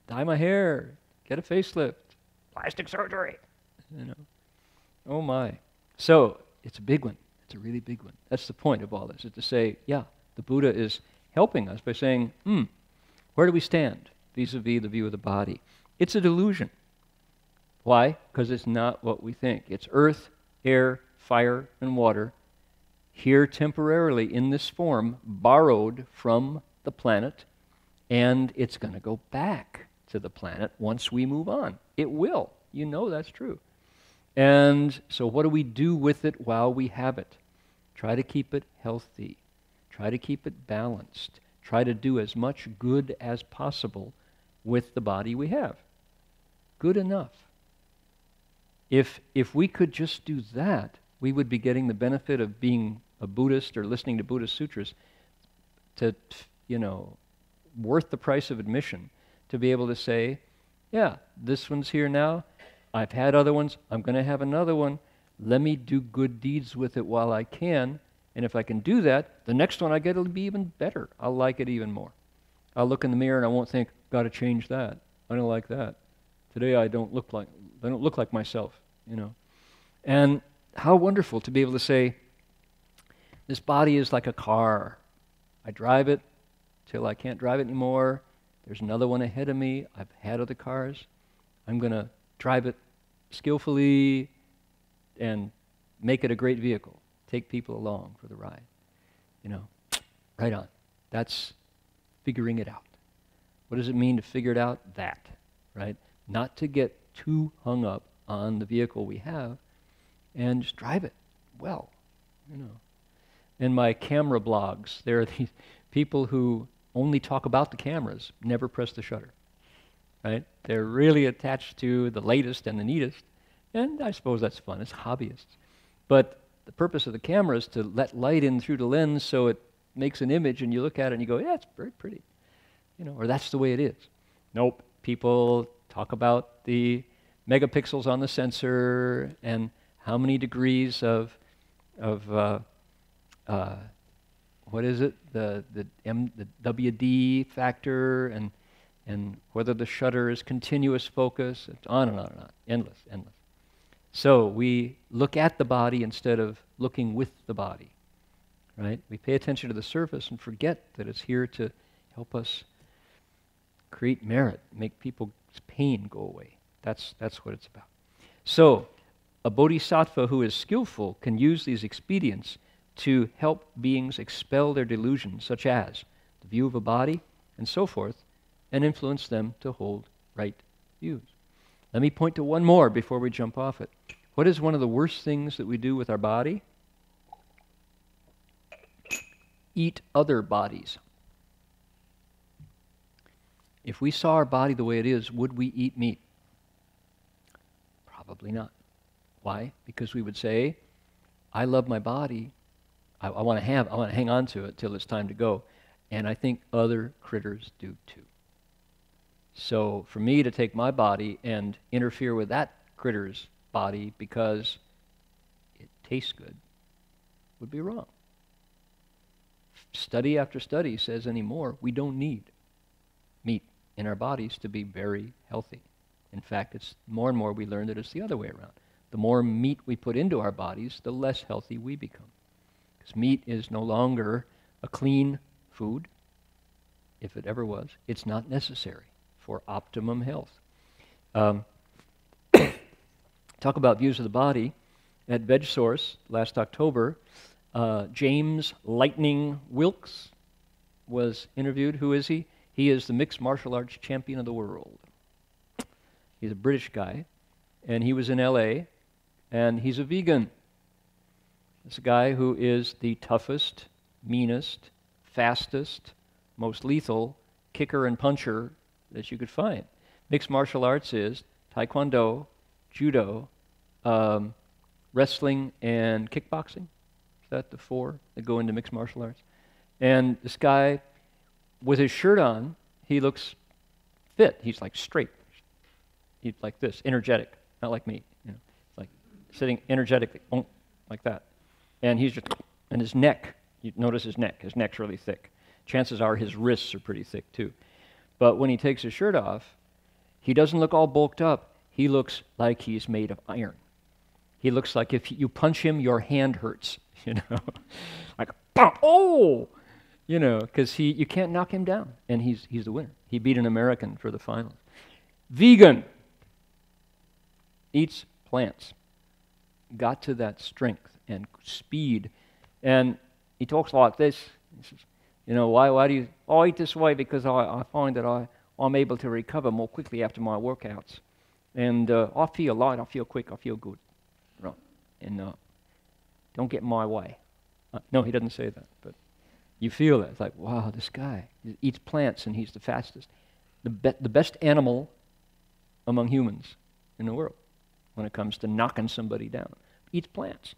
Dye my hair, get a facelift, plastic surgery. Oh my. So it's a big one. It's a really big one. That's the point of all this, is to say, yeah, the Buddha is helping us by saying, where do we stand vis-a-vis the view of the body? It's a delusion. Why? Because it's not what we think. It's earth, air, fire, and water, here temporarily in this form, borrowed from the planet, and it's going to go back to the planet once we move on. It will. That's true. And so what do we do with it while we have it? Try to keep it healthy. Try to keep it balanced. Try to do as much good as possible with the body we have. Good enough. If we could just do that, we would be getting the benefit of being a Buddhist or listening to Buddhist sutras to, worth the price of admission, to be able to say, yeah, this one's here now. I've had other ones. I'm going to have another one. Let me do good deeds with it while I can. And if I can do that, the next one I get will be even better. I'll like it even more. I'll look in the mirror and I won't think, got to change that. I don't like that. Today I don't look like myself, And how wonderful to be able to say, this body is like a car. I drive it till I can't drive it anymore. There's another one ahead of me. I've had other cars. I'm going to drive it skillfully and make it a great vehicle. Take people along for the ride. Right on. That's figuring it out. What does it mean to figure it out? That, right? Not to get too hung up on the vehicle we have and just drive it well, In my camera blogs, there are these people who only talk about the cameras, never press the shutter, right? They're really attached to the latest and the neatest, and I suppose that's fun. It's hobbyists. But the purpose of the camera is to let light in through the lens so it makes an image, and you look at it and you go, yeah, it's very pretty, or that's the way it is. Nope. People talk about the megapixels on the sensor and how many degrees of what is it? The WD factor and whether the shutter is continuous focus. It's on and on and on. Endless. So we look at the body instead of looking with the body, right? We pay attention to the surface and forget that it's here to help us create merit, make people's pain go away. That's what it's about. So a bodhisattva who is skillful can use these expedients to help beings expel their delusions, such as the view of a body and so forth, and influence them to hold right views. Let me point to one more before we jump off it. What is one of the worst things that we do with our body? Eat other bodies. If we saw our body the way it is, would we eat meat? Probably not. Why? Because we would say, I love my body. I want to hang on to it till it's time to go. And I think other critters do too. So for me to take my body and interfere with that critter's body because it tastes good would be wrong. Study after study says anymore, we don't need meat in our bodies to be very healthy. In fact, it's more and more we learn that it's the other way around. The more meat we put into our bodies, the less healthy we become. Because meat is no longer a clean food, if it ever was. It's not necessary for optimum health. Talk about views of the body. At VegSource last October, James Lightning Wilkes was interviewed. Who is he? He is the mixed martial arts champion of the world. He's a British guy, and he was in LA, and he's a vegan. It's a guy who is the toughest, meanest, fastest, most lethal kicker and puncher that you could find. Mixed martial arts is taekwondo, judo, wrestling, and kickboxing. Is that the four that go into mixed martial arts? And this guy, with his shirt on, he looks fit. He's like straight. He's like this, energetic, not like me. You know, like sitting energetically, like that. And he's just, and his neck, you notice his neck's really thick. Chances are his wrists are pretty thick too. But when he takes his shirt off, he doesn't look all bulked up. He looks like he's made of iron. He looks like if you punch him, your hand hurts, you know. Like, oh! You know, because you can't knock him down. And he's the winner. He beat an American for the finals. Vegan. Eats plants. Got to that strength and speed. And he talks like this. He says, you know, why do you... I eat this way because I find that I'm able to recover more quickly after my workouts. And I feel light, I feel quick, I feel good. Right. And don't get in my way. No, he doesn't say that, but you feel that. It's like, wow, this guy eats plants and he's the fastest. The best animal among humans in the world when it comes to knocking somebody down. Eats plants.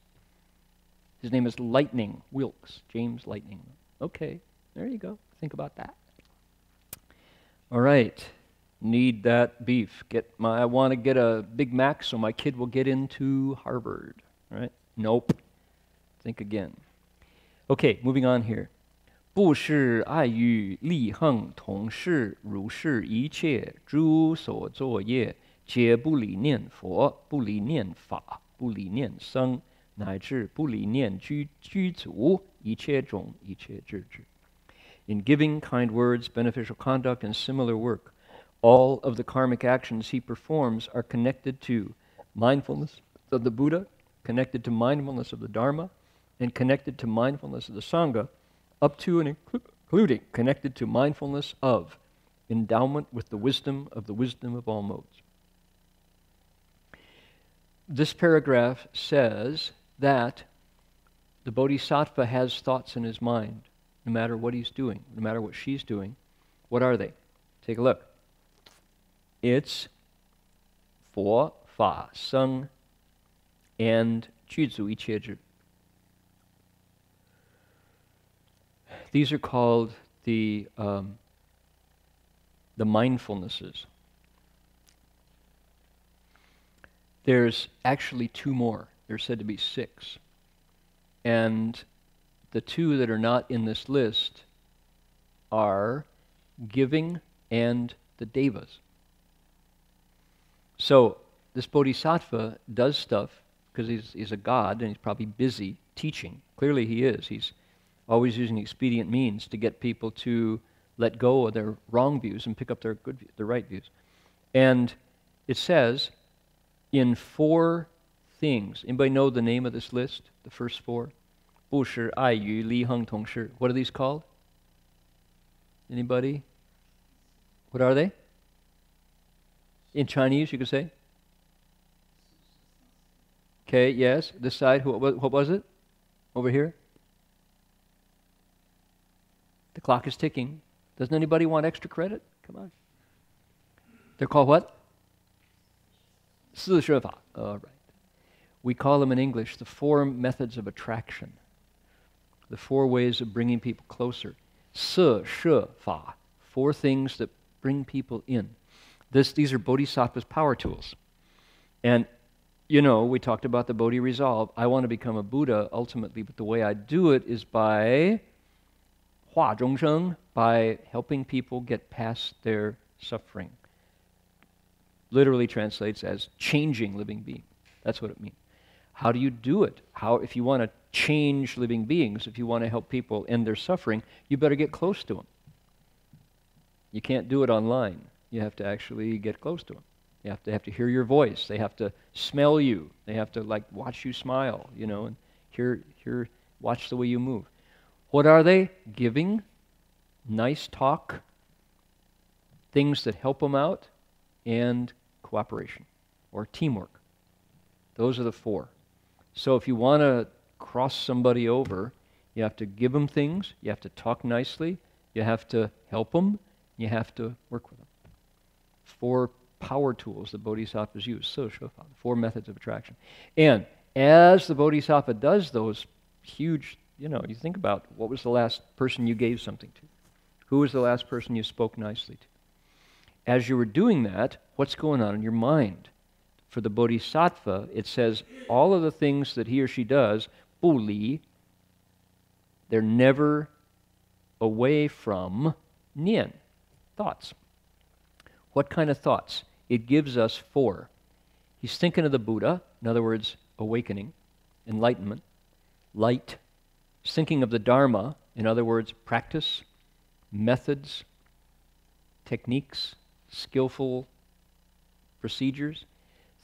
His name is Lightning Wilkes, James Lightning. Okay, there you go. Think about that. All right. Need that beef. I want to get a Big Mac so my kid will get into Harvard. All right? Nope. Think again. Okay, moving on here. 不是爱欲利恨同事如是一切诸所作业皆不离念佛不离念法不离念僧乃至不离念具足一切种一切智智 In giving, kind words, beneficial conduct, and similar work, all of the karmic actions he performs are connected to mindfulness of the Buddha, connected to mindfulness of the Dharma, and connected to mindfulness of the Sangha, up to and including connected to mindfulness of endowment with the wisdom of all modes. This paragraph says that the bodhisattva has thoughts in his mind, no matter what he's doing, no matter what she's doing. What are they? Take a look. It's Fo, Fa, Sung, and Juzu Ichie. These are called the mindfulnesses. There's actually two more. There's said to be 6. And the 2 that are not in this list are giving and the devas. So this bodhisattva does stuff because he's a god and he's probably busy teaching. Clearly he is. He's always using expedient means to get people to let go of their wrong views and pick up their good views, the right views. And it says in 4 things. Anybody know the name of this list? The first 4? 不是爱语离恨同事. What are these called? Anybody? What are they? In Chinese, you could say? Okay, yes. This side, what was it? Over here? The clock is ticking. Doesn't anybody want extra credit? Come on. They're called what? 四摄法. All right. We call them in English the 4 methods of attraction. The 4 ways of bringing people closer. 四摄法. 4 things that bring people in. These are bodhisattvas' power tools. And, you know, we talked about the Bodhi resolve. I want to become a Buddha ultimately, but the way I do it is by 化众生, by helping people get past their suffering. literally translates as changing living beings. That's what it means. How do you do it? If you want to change living beings, if you want to help people end their suffering, you better get close to them. You can't do it online. You have to actually get close to them. They have to hear your voice. They have to smell you. They have to like watch you smile, and watch the way you move. What are they? Giving, nice talk, things that help them out, and cooperation or teamwork. Those are the four. So if you want to cross somebody over, you have to give them things, you have to talk nicely, you have to help them, you have to work with them. 4 power tools that bodhisattvas use. So, 4 methods of attraction. And as the bodhisattva does those huge, you think about what was the last person you gave something to? Who was the last person you spoke nicely to? As you were doing that, what's going on in your mind? For the bodhisattva, it says all of the things that he or she does, buli, they're never away from nian, thoughts. What kind of thoughts? It gives us 4. He's thinking of the Buddha, in other words, awakening, enlightenment, light. He's thinking of the Dharma, in other words, practice, methods, techniques, skillful procedures.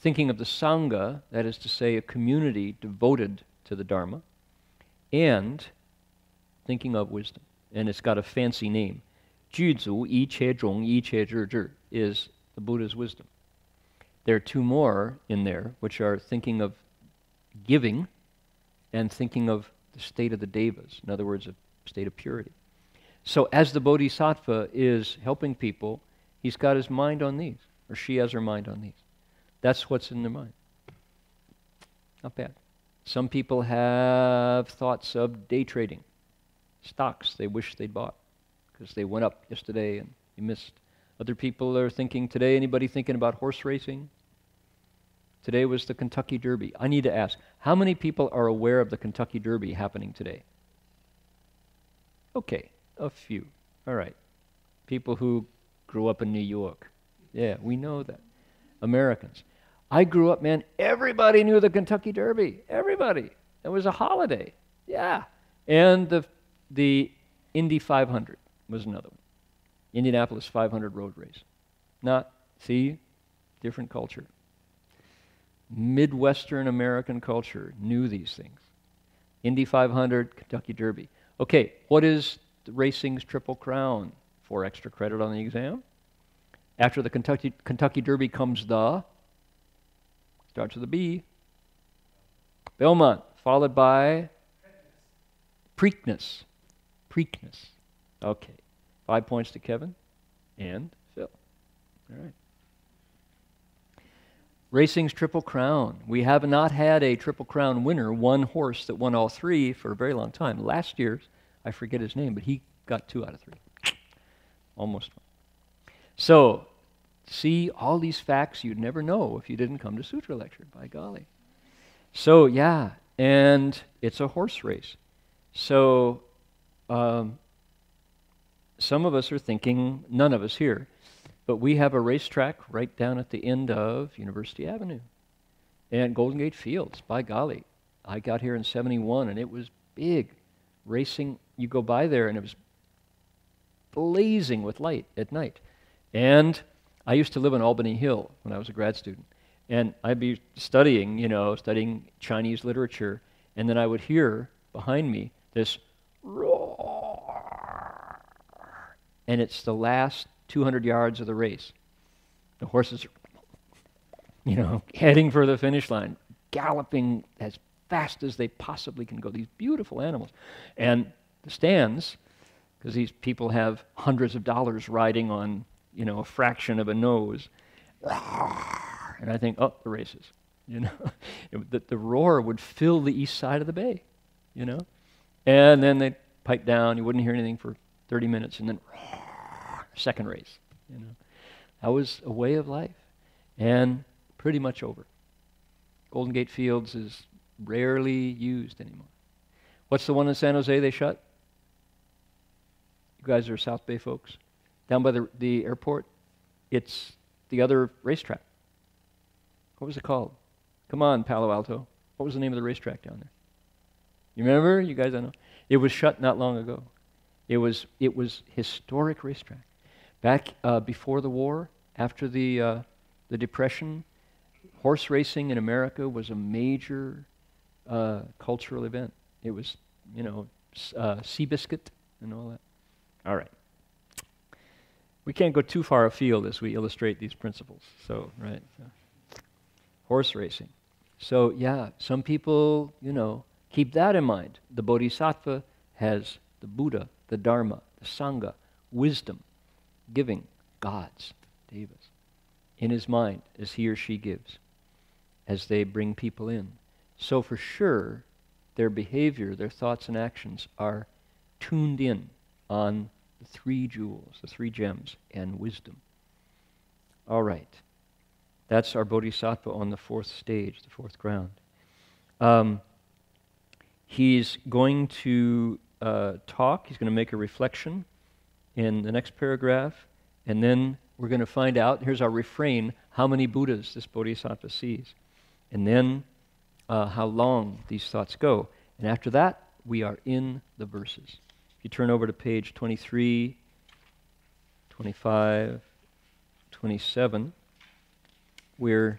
Thinking of the Sangha, that is to say, a community devoted to the Dharma, and thinking of wisdom. And it's got a fancy name. Juzu yi che zhong yi che zhi zhi is the Buddha's wisdom. There are 2 more in there, which are thinking of giving and thinking of the state of the devas, in other words, a state of purity. So as the bodhisattva is helping people, he's got his mind on these, or she has her mind on these. That's what's in their mind. Not bad. Some people have thoughts of day trading, stocks they wish they'd bought because they went up yesterday and you missed. Other people are thinking today, anybody thinking about horse racing? Today was the Kentucky Derby. I need to ask, how many people are aware of the Kentucky Derby happening today? Okay, a few. All right. People who grew up in New York. Yeah, we know that. Americans. I grew up, man, everybody knew the Kentucky Derby. Everybody. It was a holiday. Yeah. And the Indy 500 was another one. Indianapolis 500 road race. Different culture. Midwestern American culture knew these things. Indy 500, Kentucky Derby. Okay, what is the racing's Triple Crown? 4 extra credit on the exam. After the Kentucky Derby comes starts with a B, Belmont, followed by Preakness. Preakness. Okay. 5 points to Kevin and Phil. All right. Racing's Triple Crown. We have not had a Triple Crown winner, one horse that won all 3 for a very long time. Last year's, I forget his name, but he got 2 out of 3. Almost won. So, see all these facts you'd never know if you didn't come to Sutra lecture, by golly. So, yeah, and it's a horse race. So, some of us are thinking, none of us here, but we have a racetrack right down at the end of University Avenue and Golden Gate Fields, by golly. I got here in 71 and it was big. Racing, you go by there and it was blazing with light at night. And I used to live in Albany Hill when I was a grad student. And I'd be studying Chinese literature, and then I would hear behind me this roar. And it's the last 200 yards of the race. The horses are, heading for the finish line, galloping as fast as they possibly can go. These beautiful animals. And the stands, because these people have hundreds of dollars riding on, a fraction of a nose. And I think, oh, the races. The roar would fill the east side of the bay, And then they'd pipe down. You wouldn't hear anything for 30 minutes, and then second race. That was a way of life, and pretty much over. Golden Gate Fields is rarely used anymore. What's the one in San Jose they shut? You guys are South Bay folks. Down by the airport, it's the other racetrack. What was it called? Come on, Palo Alto. What was the name of the racetrack down there? You remember? You guys don't know? It was shut not long ago. It was historic racetrack. Back before the war, after the Depression, horse racing in America was a major cultural event. It was, Seabiscuit and all that. All right. We can't go too far afield as we illustrate these principles. So, right. So. Horse racing. So, yeah, some people, keep that in mind. The bodhisattva has the Buddha, the Dharma, the Sangha, wisdom, giving, gods, devas, in his mind as he or she gives, as they bring people in. So for sure, their behavior, their thoughts and actions are tuned in on the three jewels, the three gems, and wisdom. All right. That's our bodhisattva on the fourth stage, the fourth ground. He's going to talk, he's going to make a reflection in the next paragraph, and then we're going to find out, here's our refrain, how many Buddhas this bodhisattva sees. And then how long these thoughts go. And after that, we are in the verses. If you turn over to page 23, 25, 27, we're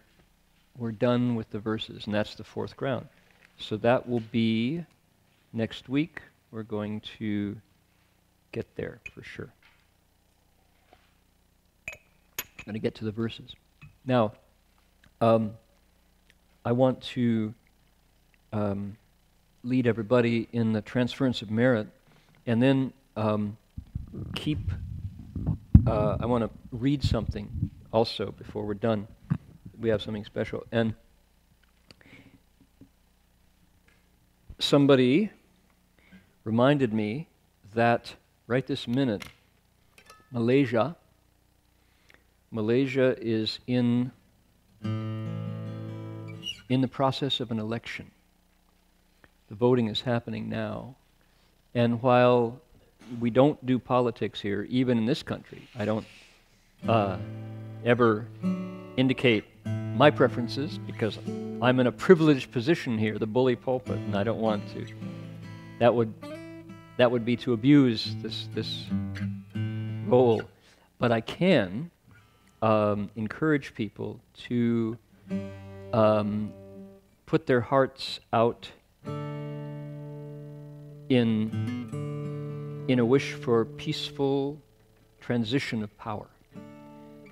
done with the verses, and that's the fourth ground. So that will be next week. We're going to get there for sure. I'm going to get to the verses. Now, I want to lead everybody in the transference of merit, and then I want to read something also before we're done. We have something special. And somebody reminded me that right this minute, Malaysia is in the process of an election. The voting is happening now. And while we don't do politics here, even in this country, I don't ever indicate my preferences because I'm in a privileged position here, the bully pulpit, and I don't want to. That would be to abuse this role. But I can encourage people to put their hearts out in a wish for peaceful transition of power.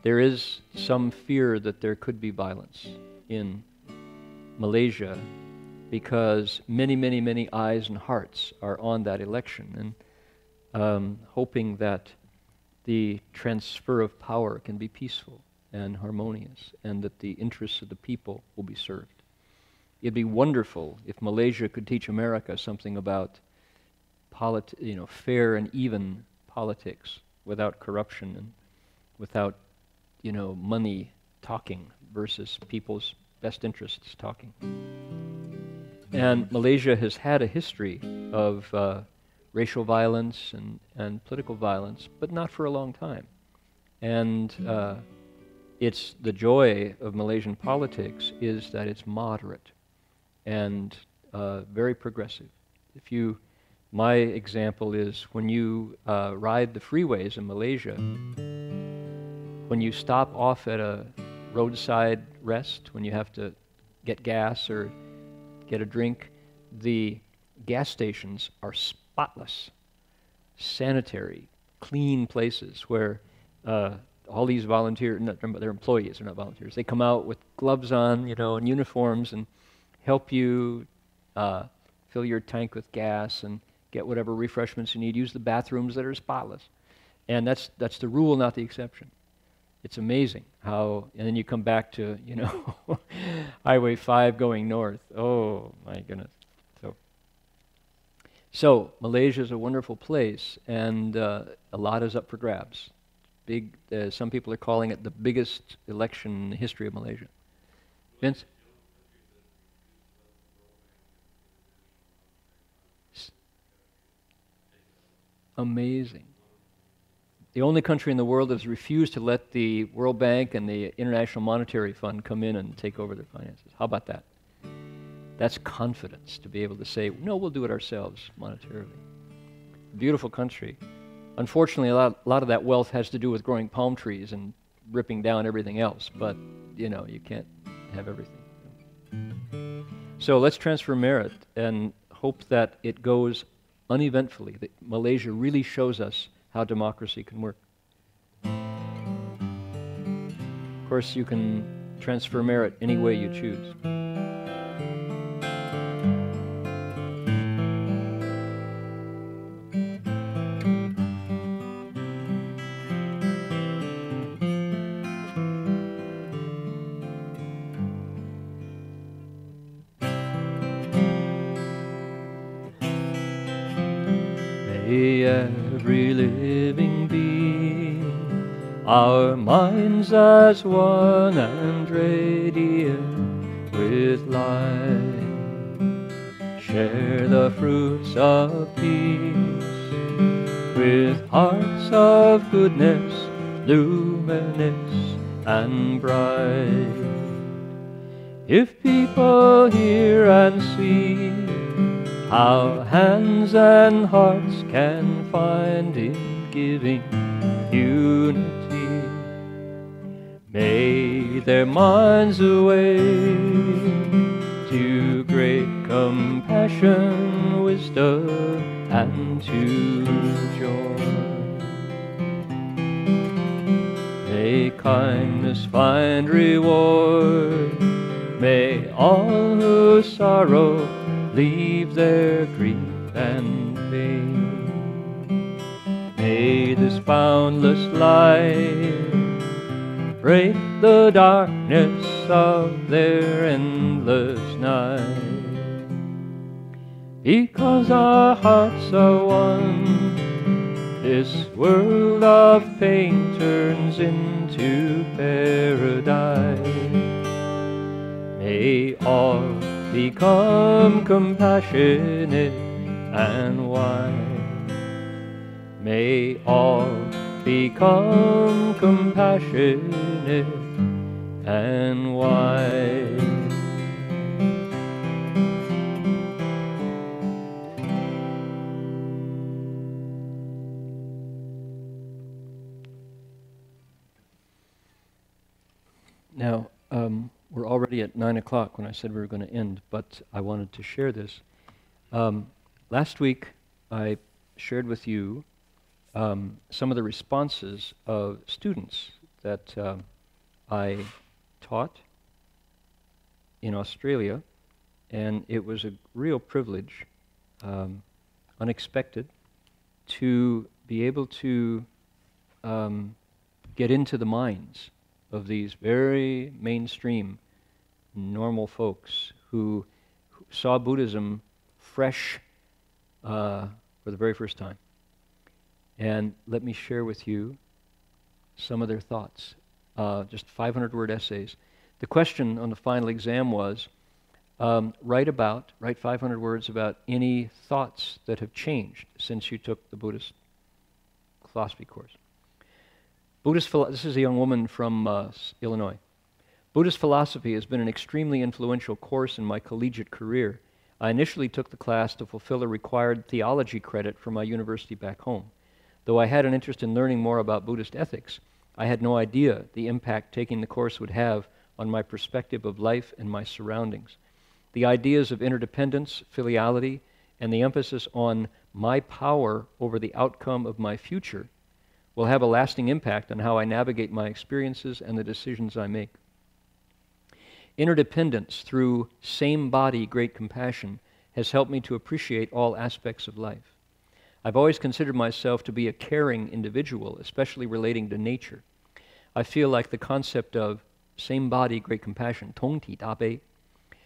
There is some fear that there could be violence in Malaysia because many, many, many eyes and hearts are on that election, and hoping that the transfer of power can be peaceful and harmonious, and that the interests of the people will be served. It'd be wonderful if Malaysia could teach America something about fair and even politics without corruption and without money talking versus people's best interests talking. And Malaysia has had a history of racial violence and political violence, but not for a long time. And it's the joy of Malaysian politics is that it's moderate and very progressive. My example is when you ride the freeways in Malaysia, when you stop off at a roadside rest, when you have to get gas or get a drink, the gas stations are spotless, sanitary, clean places where all these volunteers, they're employees, they're not volunteers, they come out with gloves on, and uniforms and help you fill your tank with gas and get whatever refreshments you need, use the bathrooms that are spotless. And that's the rule, not the exception. It's amazing how, and then you come back to, Highway 5 going north. Oh, my goodness. So Malaysia is a wonderful place, and a lot is up for grabs. Some people are calling it the biggest election in the history of Malaysia. Vince? Amazing. the only country in the world that has refused to let the World Bank and the International Monetary Fund come in and take over their finances. How about that? That's confidence, to be able to say, no, we'll do it ourselves monetarily. Beautiful country. Unfortunately, a lot of that wealth has to do with growing palm trees and ripping down everything else, but, you know, you can't have everything. So let's transfer merit and hope that it goes uneventfully, that Malaysia really shows us how democracy can work. Of course, you can transfer merit any way you choose. May every living being, our minds as one and radiant with light, share the fruits of peace with hearts of goodness, luminous and bright. If people hear and see how hands and hearts can find in giving unity, may their minds awake to great compassion, wisdom, and to joy. May kindness find reward, may all who sorrow leave their grief and pain. May this boundless light break the darkness of their endless night. Because our hearts are one, this world of pain turns into paradise. May all become compassionate and wise. May all become compassionate and wise. Now, we're already at 9 o'clock when I said we were going to end, but I wanted to share this. Last week, I shared with you some of the responses of students that I taught in Australia, and it was a real privilege, unexpected, to be able to get into the minds of these very mainstream, normal folks who saw Buddhism fresh for the very first time. And let me share with you some of their thoughts, just 500-word essays. The question on the final exam was, write 500 words about any thoughts that have changed since you took the Buddhist philosophy course. This is a young woman from Illinois. Buddhist philosophy has been an extremely influential course in my collegiate career. I initially took the class to fulfill a required theology credit for my university back home. Though I had an interest in learning more about Buddhist ethics, I had no idea the impact taking the course would have on my perspective of life and my surroundings. The ideas of interdependence, filiality, and the emphasis on my power over the outcome of my future will have a lasting impact on how I navigate my experiences and the decisions I make. Interdependence through same body great compassion has helped me to appreciate all aspects of life. I've always considered myself to be a caring individual, especially relating to nature. I feel like the concept of same body great compassion, tong ti da bei,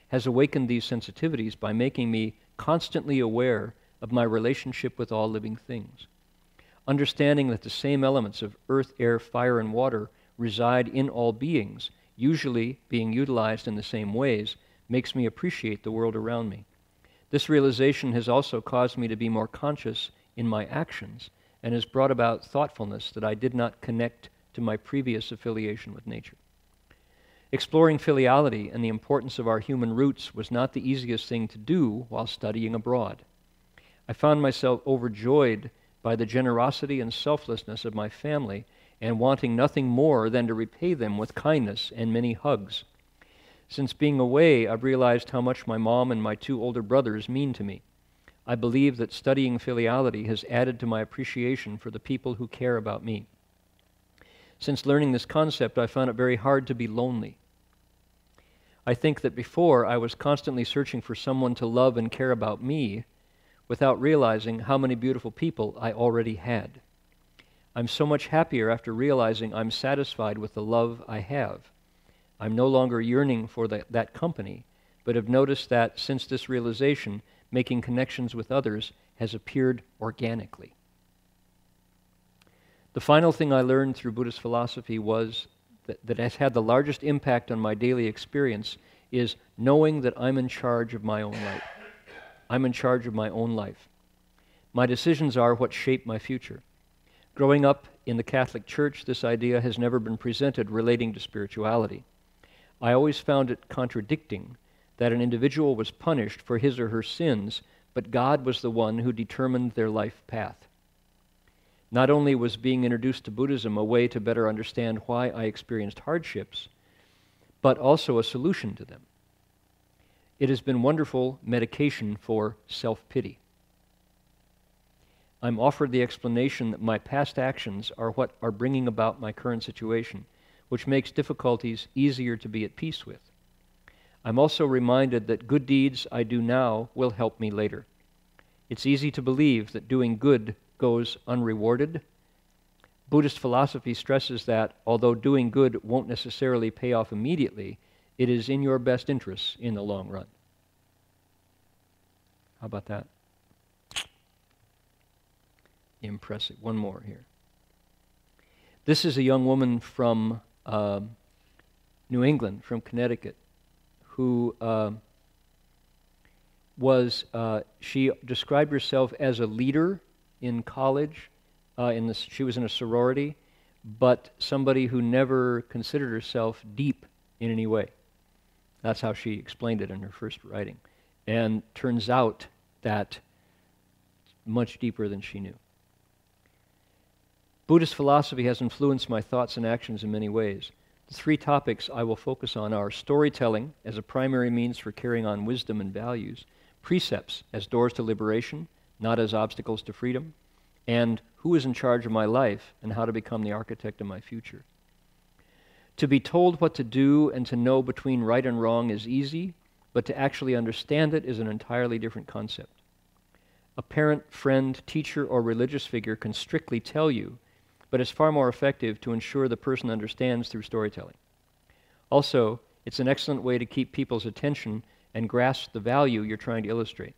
has awakened these sensitivities by making me constantly aware of my relationship with all living things. Understanding that the same elements of earth, air, fire, and water reside in all beings, usually being utilized in the same ways, makes me appreciate the world around me. This realization has also caused me to be more conscious in my actions and has brought about thoughtfulness that I did not connect to my previous affiliation with nature. Exploring filiality and the importance of our human roots was not the easiest thing to do while studying abroad. I found myself overjoyed by the generosity and selflessness of my family and wanting nothing more than to repay them with kindness and many hugs. Since being away, I've realized how much my mom and my 2 older brothers mean to me. I believe that studying filiality has added to my appreciation for the people who care about me. Since learning this concept, I found it very hard to be lonely. I think that before, I was constantly searching for someone to love and care about me without realizing how many beautiful people I already had. I'm so much happier after realizing I'm satisfied with the love I have. I'm no longer yearning for that company, but have noticed that since this realization, making connections with others has appeared organically. The final thing I learned through Buddhist philosophy was that has had the largest impact on my daily experience is knowing that I'm in charge of my own life. I'm in charge of my own life. My decisions are what shape my future. Growing up in the Catholic Church, this idea has never been presented relating to spirituality. I always found it contradicting that an individual was punished for his or her sins, but God was the one who determined their life path. Not only was being introduced to Buddhism a way to better understand why I experienced hardships, but also a solution to them. It has been wonderful medication for self-pity. I'm offered the explanation that my past actions are what are bringing about my current situation, which makes difficulties easier to be at peace with. I'm also reminded that good deeds I do now will help me later. It's easy to believe that doing good goes unrewarded. Buddhist philosophy stresses that although doing good won't necessarily pay off immediately, it is in your best interests in the long run. How about that? Impressive. One more here. This is a young woman from New England, from Connecticut, who she described herself as a leader in college. She was in a sorority, but somebody who never considered herself deep in any way. That's how she explained it in her first writing. And turns out that much deeper than she knew. Buddhist philosophy has influenced my thoughts and actions in many ways. The 3 topics I will focus on are storytelling as a primary means for carrying on wisdom and values, precepts as doors to liberation, not as obstacles to freedom, and who is in charge of my life and how to become the architect of my future. To be told what to do and to know between right and wrong is easy, but to actually understand it is an entirely different concept. A parent, friend, teacher, or religious figure can strictly tell you, but it's far more effective to ensure the person understands through storytelling. Also, it's an excellent way to keep people's attention and grasp the value you're trying to illustrate.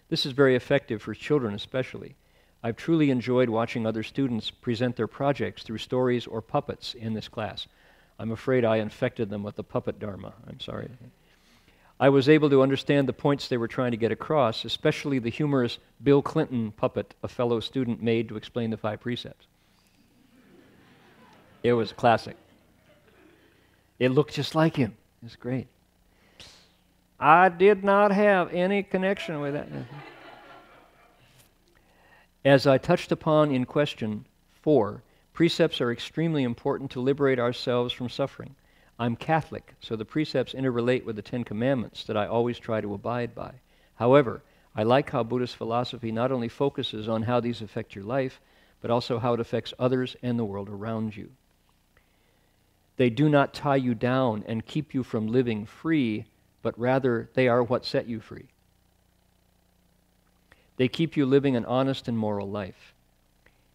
This is very effective for children especially. I've truly enjoyed watching other students present their projects through stories or puppets in this class. I'm afraid I infected them with the puppet dharma. I'm sorry. I was able to understand the points they were trying to get across, especially the humorous Bill Clinton puppet a fellow student made to explain the 5 precepts. It was classic. It looked just like him. It's great. I did not have any connection with that. As I touched upon in question 4, precepts are extremely important to liberate ourselves from suffering. I'm Catholic, so the precepts interrelate with the 10 Commandments that I always try to abide by. However, I like how Buddhist philosophy not only focuses on how these affect your life, but also how it affects others and the world around you. They do not tie you down and keep you from living free, but rather they are what set you free. They keep you living an honest and moral life.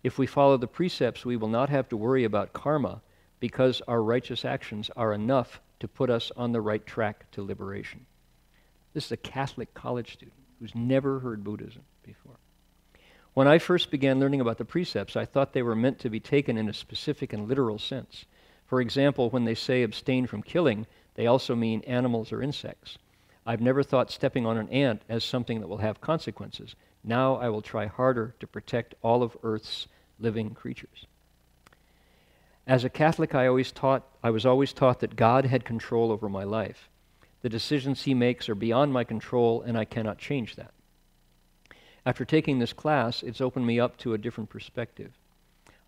If we follow the precepts, we will not have to worry about karma because our righteous actions are enough to put us on the right track to liberation. This is a Catholic college student who's never heard Buddhism before. When I first began learning about the precepts, I thought they were meant to be taken in a specific and literal sense. For example, when they say abstain from killing, they also mean animals or insects. I've never thought stepping on an ant as something that will have consequences. Now I will try harder to protect all of Earth's living creatures. As a Catholic, I was always taught that God had control over my life. The decisions He makes are beyond my control, and I cannot change that. After taking this class, it's opened me up to a different perspective.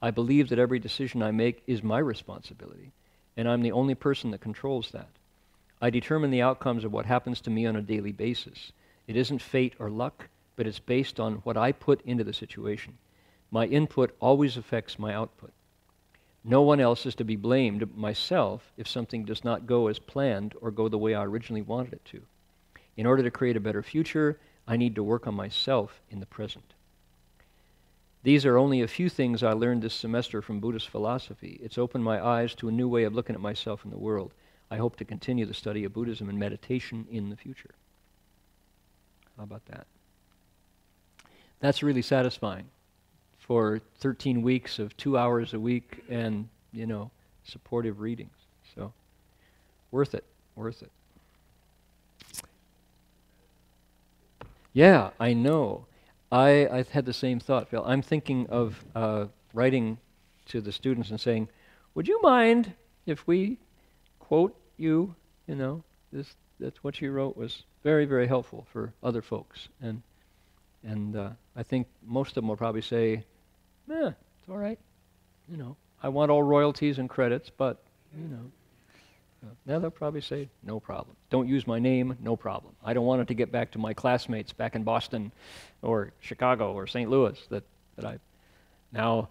I believe that every decision I make is my responsibility, and I'm the only person that controls that. I determine the outcomes of what happens to me on a daily basis. It isn't fate or luck, but it's based on what I put into the situation. My input always affects my output. No one else is to be blamed but myself if something does not go as planned or go the way I originally wanted it to. In order to create a better future, I need to work on myself in the present. These are only a few things I learned this semester from Buddhist philosophy. It's opened my eyes to a new way of looking at myself and the world. I hope to continue the study of Buddhism and meditation in the future. How about that? That's really satisfying. For 13 weeks of 2 hours a week and, supportive readings. So, worth it, worth it. Yeah, I know. I've had the same thought, Phil. I'm thinking of writing to the students and saying, would you mind if we quote you, that's what you wrote was very, very helpful for other folks. And I think most of them will probably say, it's all right. I want all royalties and credits, but, now they'll probably say, no problem. Don't use my name, no problem. I don't want it to get back to my classmates back in Boston or Chicago or St. Louis that I've now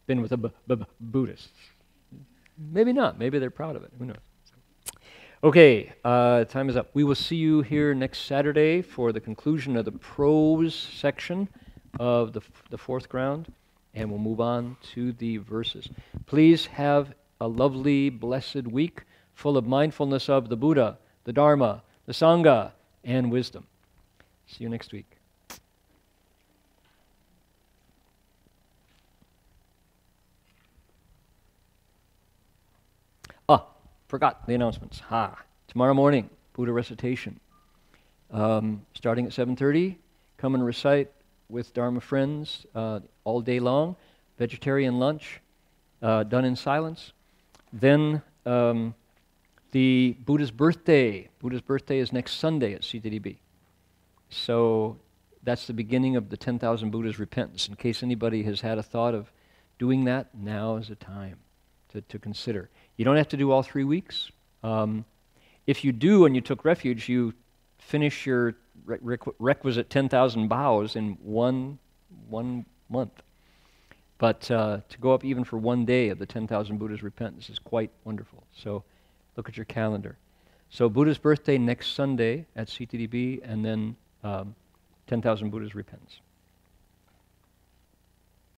been with the Buddhists. Maybe not. Maybe they're proud of it. Who knows? Okay, time is up. We will see you here next Saturday for the conclusion of the prose section of the fourth ground, and we'll move on to the verses. Please have a lovely, blessed week full of mindfulness of the Buddha, the Dharma, the Sangha, and wisdom. See you next week. Forgot the announcements. Tomorrow morning, Buddha recitation. Starting at 7:30, come and recite with Dharma friends all day long. Vegetarian lunch, done in silence. Then the Buddha's birthday. Buddha's birthday is next Sunday at CTDB. So that's the beginning of the 10,000 Buddhas repentance. In case anybody has had a thought of doing that, now is the time to consider. You don't have to do all 3 weeks. If you do and you took refuge, you finish your requisite 10,000 bows in one month. But to go up even for 1 day of the 10,000 Buddhas repentance is quite wonderful. So look at your calendar. So Buddha's birthday next Sunday at CTDB, and then 10,000 Buddhas repentance.